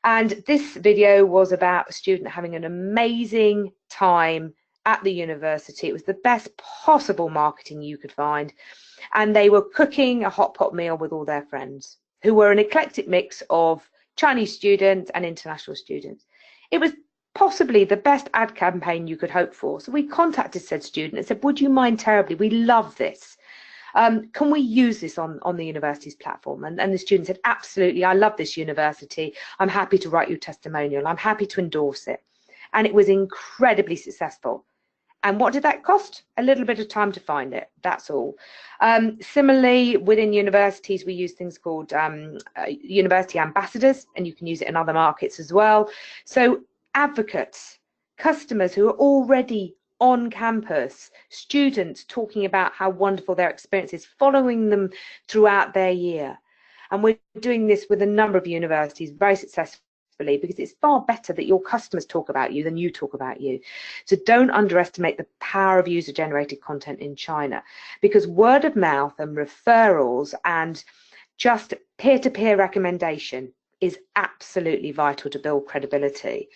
And this video was about a student having an amazing time at the university. It was the best possible marketing you could find. And they were cooking a hot pot meal with all their friends, who were an eclectic mix of Chinese students and international students. It was possibly the best ad campaign you could hope for. So we contacted said student and said, would you mind terribly? We love this. Can we use this on the university's platform? And the student said, absolutely, I love this university. I'm happy to write you a testimonial. I'm happy to endorse it. And it was incredibly successful. And what did that cost? A little bit of time to find it. That's all. Similarly, within universities, we use things called university ambassadors, and you can use it in other markets as well. So advocates, customers who are already on campus, students talking about how wonderful their experience is, following them throughout their year. And we're doing this with a number of universities very successfully, because it's far better that your customers talk about you than you talk about you. So don't underestimate the power of user-generated content in China, because word of mouth and referrals and just peer-to-peer recommendation is absolutely vital to build credibility.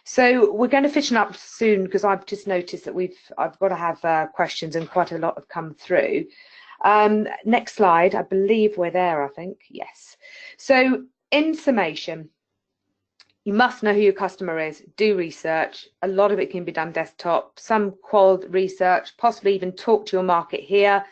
So we're going to finish up soon, because I've just noticed that I've got to have questions, and quite a lot have come through. Next slide. I believe we're there, I think. Yes. So in summation, you must know who your customer is. Do research. A lot of it can be done desktop, some qual research, possibly even talk to your market here.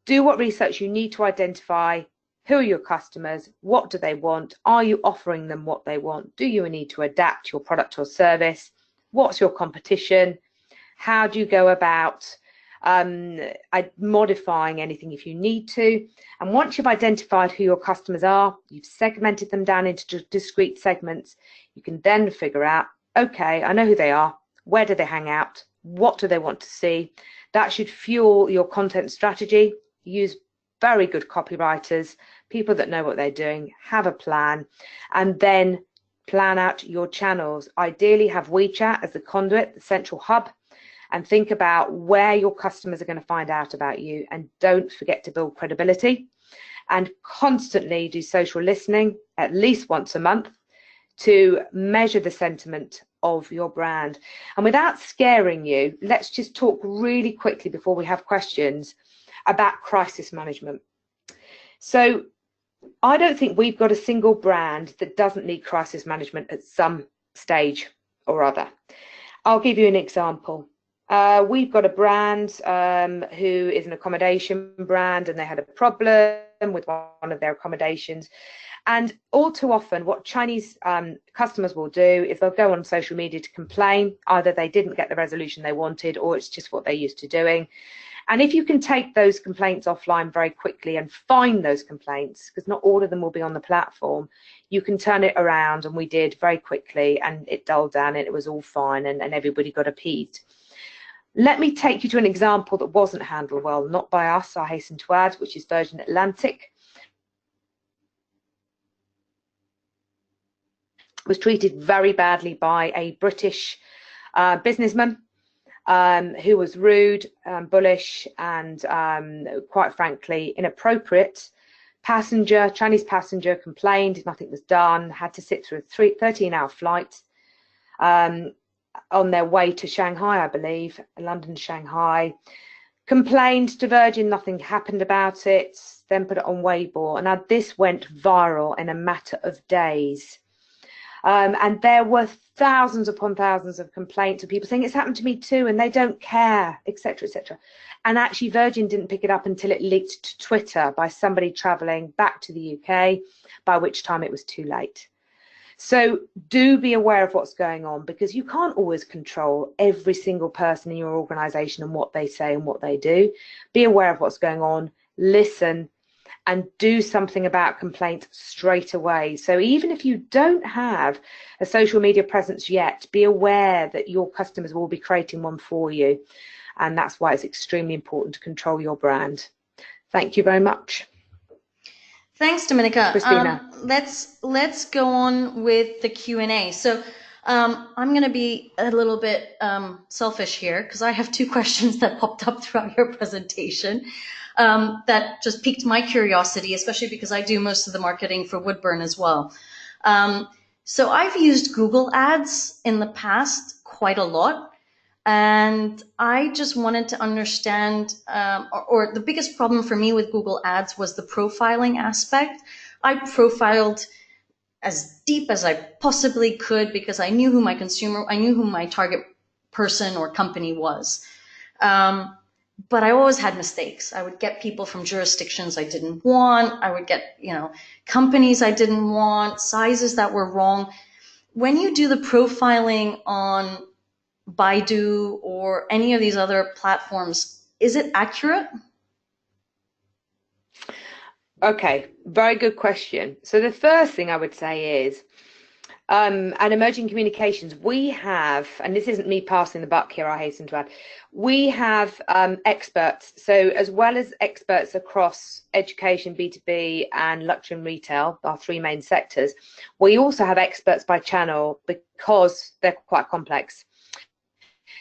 Do what research you need to identify. Who are your customers? What do they want? Are you offering them what they want? Do you need to adapt your product or service? What's your competition? How do you go about modifying anything if you need to? And once you've identified who your customers are, you've segmented them down into discrete segments, you can then figure out, okay, I know who they are. Where do they hang out? What do they want to see? That should fuel your content strategy. Use very good copywriters, people that know what they're doing, have a plan, and then plan out your channels. Ideally, have WeChat as the conduit, the central hub, and think about where your customers are going to find out about you. And don't forget to build credibility, and constantly do social listening at least once a month to measure the sentiment of your brand. And without scaring you, let's just talk really quickly before we have questions about crisis management. So I don't think we've got a single brand that doesn't need crisis management at some stage or other. I'll give you an example. We've got a brand who is an accommodation brand, and they had a problem with one of their accommodations. And all too often, what Chinese customers will do is they'll go on social media to complain. Either they didn't get the resolution they wanted, or it's just what they're used to doing. And if you can take those complaints offline very quickly and find those complaints, because not all of them will be on the platform, you can turn it around, and we did very quickly, and it dulled down, and it was all fine, and everybody got appeased. Let me take you to an example that wasn't handled well, not by us, I hasten to add, which is Virgin Atlantic. Was treated very badly by a British businessman who was rude, bullish, and quite frankly inappropriate. Chinese passenger complained, nothing was done, had to sit through a 13-hour flight on their way to Shanghai, I believe, London, Shanghai. Complained to Virgin, nothing happened about it, then put it on Weibo. And now this went viral in a matter of days. And there were thousands upon thousands of complaints of people saying it's happened to me too and they don't care, etc., etc. And actually Virgin didn't pick it up until it leaked to Twitter by somebody travelling back to the UK, by which time it was too late. So do be aware of what's going on, because you can't always control every single person in your organisation and what they say and what they do. Be aware of what's going on, listen, and do something about complaints straight away. So even if you don't have a social media presence yet, be aware that your customers will be creating one for you. And that's why it's extremely important to control your brand. Thank you very much. Thanks, Dominica. Christina. Let's go on with the Q&A. So I'm going to be a little bit selfish here, because I have 2 questions that popped up throughout your presentation that just piqued my curiosity, especially because I do most of the marketing for Woodburn as well. So I've used Google Ads in the past quite a lot. And I just wanted to understand, or the biggest problem for me with Google Ads was the profiling aspect. I profiled as deep as I possibly could because I knew who my target person or company was. But I always had mistakes. I would get people from jurisdictions I didn't want. I would get, companies I didn't want, sizes that were wrong. When you do the profiling on Baidu or any of these other platforms, is it accurate? Okay, very good question. So the first thing I would say is, and emerging communications, we have, and this isn't me passing the buck here, I hasten to add, we have experts. So as well as experts across education, B2B and luxury and retail, our 3 main sectors, we also have experts by channel because they're quite complex.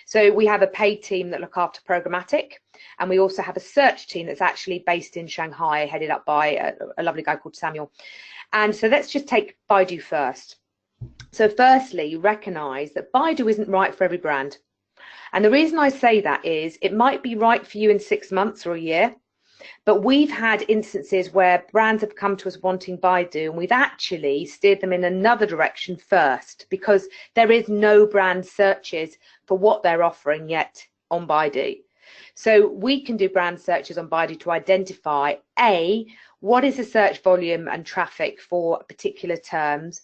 So we have a paid team that look after programmatic, and we also have a search team that's actually based in Shanghai, headed up by a lovely guy called Samuel. And so let's just take Baidu first. So firstly, recognize that Baidu isn't right for every brand. And the reason I say that is it might be right for you in 6 months or a year, but we've had instances where brands have come to us wanting Baidu, and we've actually steered them in another direction first, because there is no brand searches for what they're offering yet on Baidu. So we can do brand searches on Baidu to identify, A, what is the search volume and traffic for particular terms?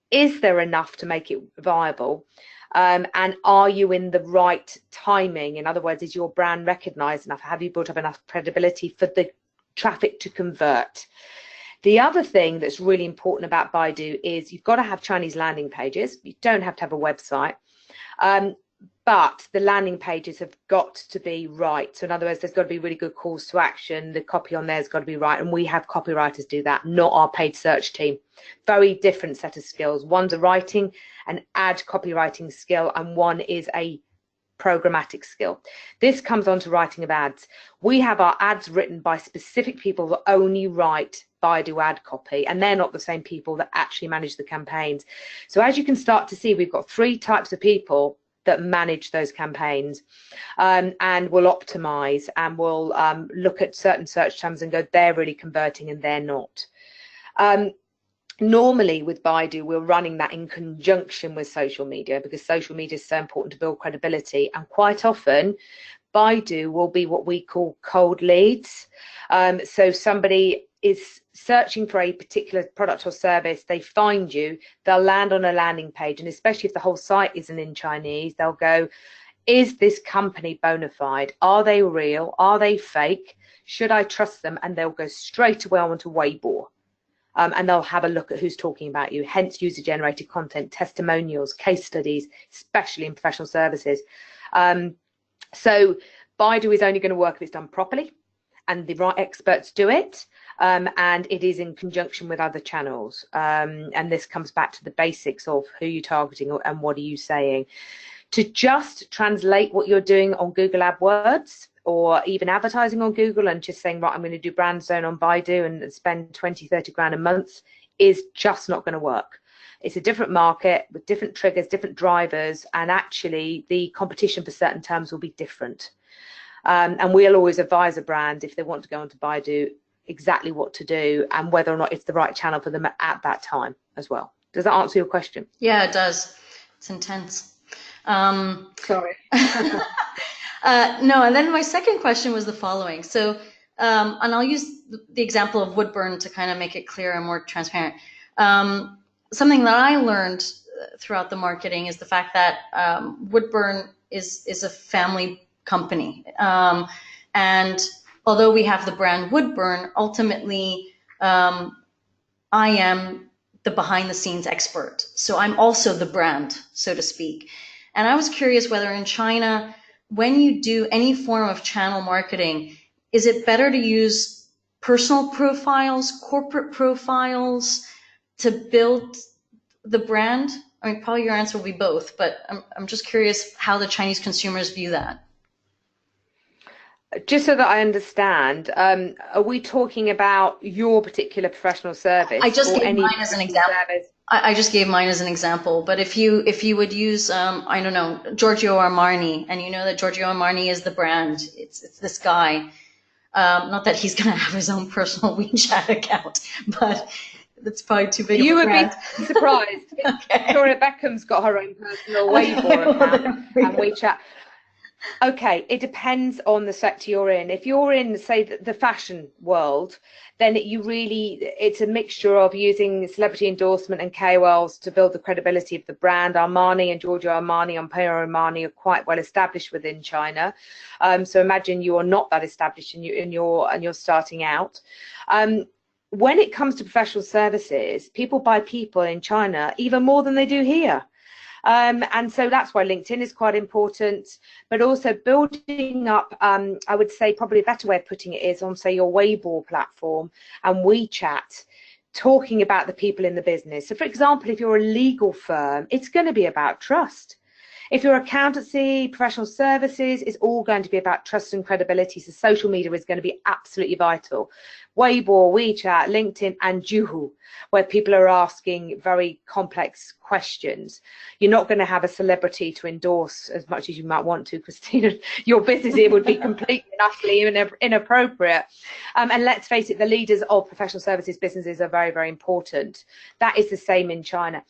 Is there enough to make it viable? And are you in the right timing? In other words, is your brand recognized enough? Have you built up enough credibility for the traffic to convert? The other thing that's really important about Baidu is you've got to have Chinese landing pages. You don't have to have a website. But the landing pages have got to be right. So in other words, there's got to be really good calls to action. The copy on there has got to be right. And we have copywriters do that, not our paid search team. Very different set of skills. One's a writing and ad copywriting skill, and one is a programmatic skill. This comes on to writing of ads. We have our ads written by specific people that only write Baidu ad copy, and they're not the same people that actually manage the campaigns. So as you can start to see, we've got 3 types of people that manage those campaigns, and will optimize and will look at certain search terms and go, they're really converting and they're not. Normally with Baidu, we're running that in conjunction with social media, because social media is so important to build credibility, and quite often Baidu will be what we call cold leads. So somebody is searching for a particular product or service, they find you, they'll land on a landing page, and especially if the whole site isn't in Chinese, they'll go, is this company bona fide? Are they real? Are they fake? Should I trust them? And they'll go straight away onto Weibo. And they'll have a look at who's talking about you, hence user-generated content, testimonials, case studies, especially in professional services. So Baidu is only going to work if it's done properly and the right experts do it, and it is in conjunction with other channels. And this comes back to the basics of who you're targeting and what are you saying. To just translate what you're doing on Google AdWords or even advertising on Google and just saying, right, I'm going to do brand zone on Baidu and spend 20, 30 grand a month is just not going to work. It's a different market with different triggers, different drivers, and actually the competition for certain terms will be different. And we'll always advise a brand if they want to go onto Baidu exactly what to do and whether or not it's the right channel for them at that time as well. Does that answer your question? Yeah, it does. It's intense. Sorry. No, and then my second question was the following. So, and I'll use the example of wood burn to kind of make it clear and more transparent. Something that I learned throughout the marketing is the fact that wood burn is a family company. And although we have the brand Woodburn, ultimately I am the behind the scenes expert. So I'm also the brand, so to speak. And I was curious whether in China, when you do any form of channel marketing, is it better to use personal profiles, corporate profiles to build the brand? I mean, probably your answer will be both, but I'm just curious how the Chinese consumers view that. Just so that I understand, are we talking about your particular professional service? I just gave mine as an example. I just gave mine as an example, but if you would use I don't know, Giorgio Armani, and you know that Giorgio Armani is the brand, it's this guy. Not that he's gonna have his own personal WeChat account, but that's probably too big. You of a would brand. be surprised. Okay. Victoria Beckham's got her own personal Weibo account and WeChat. Okay, it depends on the sector you're in. If you're in, say, the fashion world, then it's a mixture of using celebrity endorsement and KOLs to build the credibility of the brand. Armani and Giorgio Armani and Piero Armani are quite well established within China. So imagine you are not that established and you're starting out. When it comes to professional services, people buy people in China even more than they do here. And so that's why LinkedIn is quite important, but also building up, I would say probably a better way of putting it is on, say, your Weibo platform and WeChat, talking about the people in the business. So, for example, if you're a legal firm, it's going to be about trust. If you're accountancy, professional services, it's all going to be about trust and credibility. So social media is going to be absolutely vital. Weibo, WeChat, LinkedIn, and Juhu, where people are asking very complex questions. You're not going to have a celebrity to endorse as much as you might want to, Christina. Your business here would be completely and utterly inappropriate. And let's face it, the leaders of professional services businesses are very, very important. That is the same in China.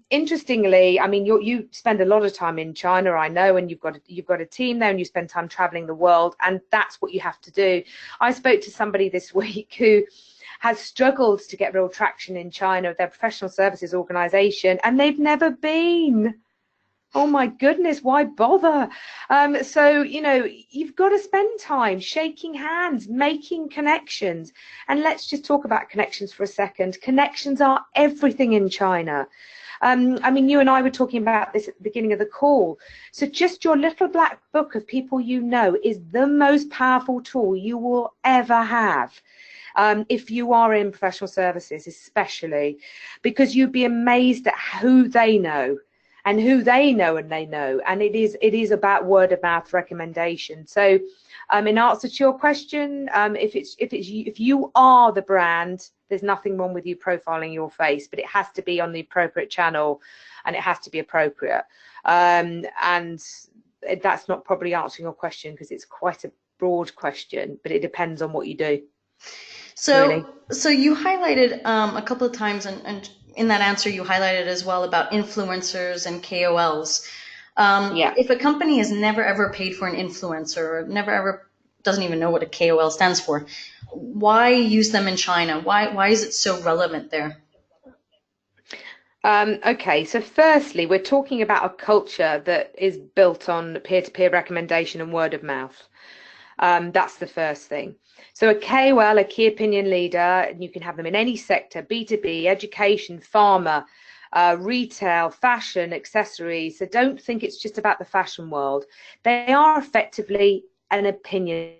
Interestingly, I mean, you spend a lot of time in China, I know, and you've got a team there, and you spend time traveling the world, and that's what you have to do. I spoke to somebody this week who has struggled to get real traction in China with their professional services organization, and they've never been. Oh my goodness, why bother? So, you know, you've got to spend time shaking hands, making connections. And let's just talk about connections for a second. Connections are everything in China. I mean, you and I were talking about this at the beginning of the call. So just your little black book of people you know is the most powerful tool you will ever have. If you are in professional services, especially, because you'd be amazed at who they know and who they know and they know, and it is about word of mouth recommendation. So in answer to your question, if you are the brand, there's nothing wrong with you profiling your face, but it has to be on the appropriate channel and it has to be appropriate. And that's not probably answering your question because it's quite a broad question, but it depends on what you do. So, really. So you highlighted a couple of times, and in that answer you highlighted as well about influencers and KOLs. Yeah. If a company has never ever paid for an influencer, or never ever doesn't even know what a KOL stands for, why use them in China? Why is it so relevant there? Okay, so firstly, we're talking about a culture that is built on peer-to-peer recommendation and word of mouth. That's the first thing. So a KOL, a key opinion leader, and you can have them in any sector, B2B, education, pharma, retail, fashion, accessories. So don't think it's just about the fashion world. They are effectively an opinion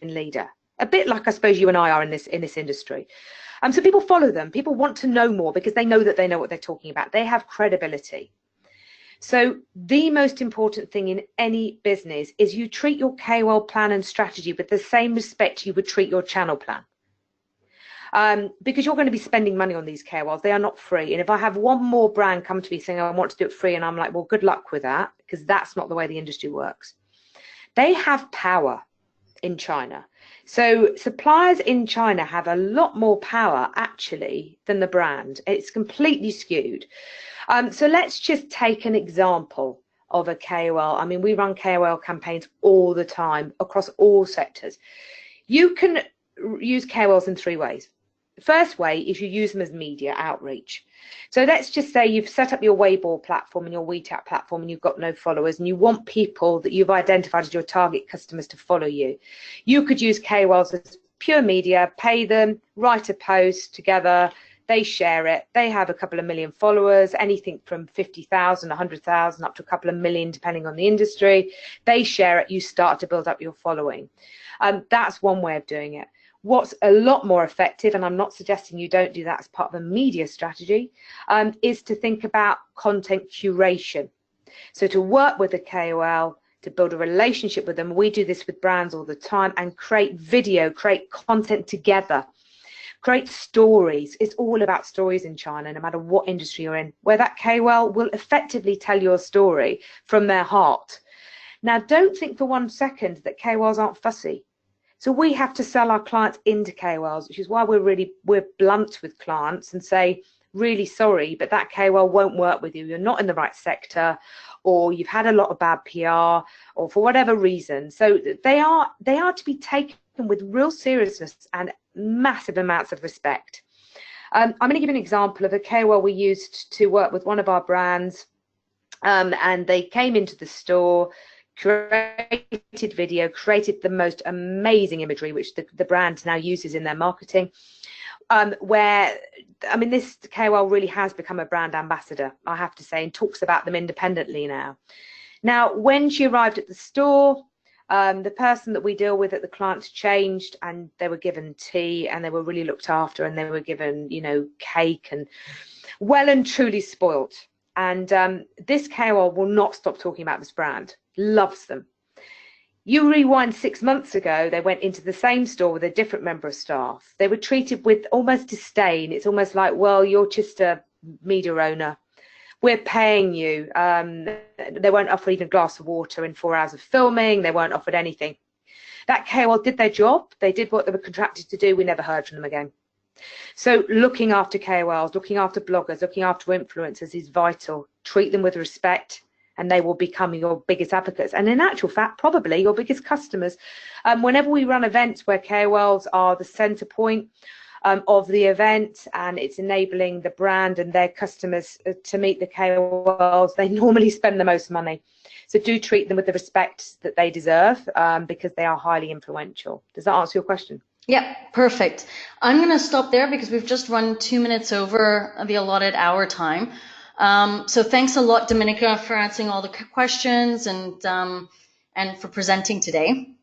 leader, a bit like I suppose you and I are in this industry. So people follow them. People want to know more because they know that they know what they're talking about. They have credibility. So the most important thing in any business is you treat your KOL plan and strategy with the same respect you would treat your channel plan. Because you're going to be spending money on these KOLs. They are not free. And if I have one more brand come to me saying, I want to do it free, and I'm like, well, good luck with that, because that's not the way the industry works. they have power in China. So suppliers in China have a lot more power actually than the brand. It's completely skewed. So let's just take an example of a KOL. I mean, we run KOL campaigns all the time across all sectors. You can use KOLs in 3 ways. The first way is you use them as media outreach. So let's just say you've set up your Weibo platform and your WeChat platform and you've got no followers and you want people that you've identified as your target customers to follow you. You could use KOLs as pure media, pay them, write a post together, they share it, they have a couple of million followers, anything from 50,000, 100,000 up to a couple of million depending on the industry. They share it, you start to build up your following. That's one way of doing it. What's a lot more effective, and I'm not suggesting you don't do that as part of a media strategy, is to think about content curation. So to work with a KOL, to build a relationship with them, we do this with brands all the time, and create video, create content together, create stories. It's all about stories in China, no matter what industry you're in, where that KOL will effectively tell your story from their heart. Now, don't think for 1 second that KOLs aren't fussy. So we have to sell our clients into KOLs, which is why we're blunt with clients and say, really sorry, but that KOL won't work with you. You're not in the right sector, or you've had a lot of bad PR, or for whatever reason. So they are to be taken with real seriousness and massive amounts of respect. I'm going to give an example of a KOL we used to work with one of our brands, and they came into the store, created video, created the most amazing imagery, which the brand now uses in their marketing, where, I mean, this KOL really has become a brand ambassador, I have to say, and talks about them independently now. Now, when she arrived at the store, the person that we deal with at the clients changed, and they were given tea, and they were really looked after, and they were given, you know, cake, and well and truly spoilt. And this KOL will not stop talking about this brand, loves them. You rewind 6 months ago, they went into the same store with a different member of staff. They were treated with almost disdain. It's almost like, well, you're just a media owner. We're paying you. They weren't offered even a glass of water in 4 hours of filming. They weren't offered anything. That KOL did their job. They did what they were contracted to do. We never heard from them again. So looking after KOLs, looking after bloggers, looking after influencers is vital. Treat them with respect, and they will become your biggest advocates, and in actual fact probably your biggest customers. Whenever we run events where KOLs are the center point of the event, and it's enabling the brand and their customers to meet the KOLs, they normally spend the most money. So do treat them with the respect that they deserve, because they are highly influential. Does that answer your question? Yeah, perfect. I'm going to stop there because we've just run 2 minutes over the allotted hour time. So thanks a lot, Dominica, for answering all the questions and for presenting today.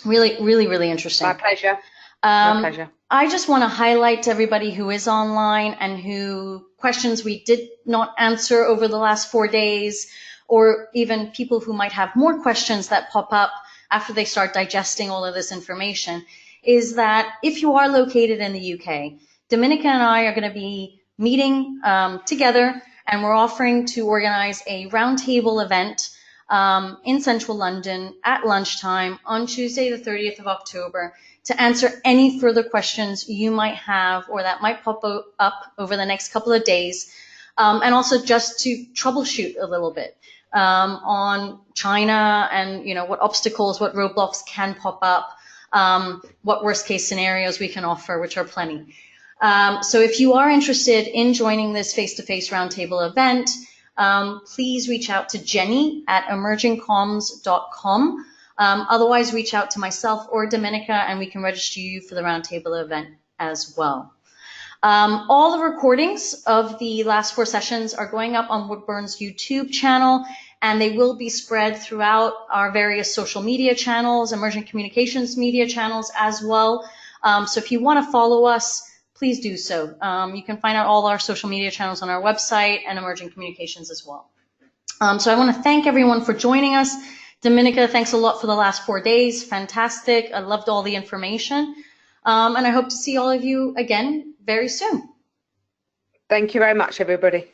Really interesting. My pleasure. My pleasure. I just want to highlight to everybody who is online and who questions we did not answer over the last 4 days, or even people who might have more questions that pop up after they start digesting all of this information, is that if you are located in the UK, Dominica and I are going to be meeting together, and we're offering to organize a roundtable event in central London at lunchtime on Tuesday, the 30th of October, to answer any further questions you might have or that might pop up over the next couple of days, and also just to troubleshoot a little bit on China and, you know, what obstacles, what roadblocks can pop up, what worst case scenarios we can offer, which are plenty. So if you are interested in joining this face-to-face roundtable event, please reach out to Jenny at emergingcomms.com. Otherwise, reach out to myself or Dominica, and we can register you for the roundtable event as well. All the recordings of the last 4 sessions are going up on Woodburn's YouTube channel, and they will be spread throughout our various social media channels, emerging communications media channels as well. So if you want to follow us, please do so. You can find out all our social media channels on our website and emerging communications as well. So I want to thank everyone for joining us. Dominica, thanks a lot for the last 4 days. Fantastic. I loved all the information. And I hope to see all of you again very soon. Thank you very much, everybody.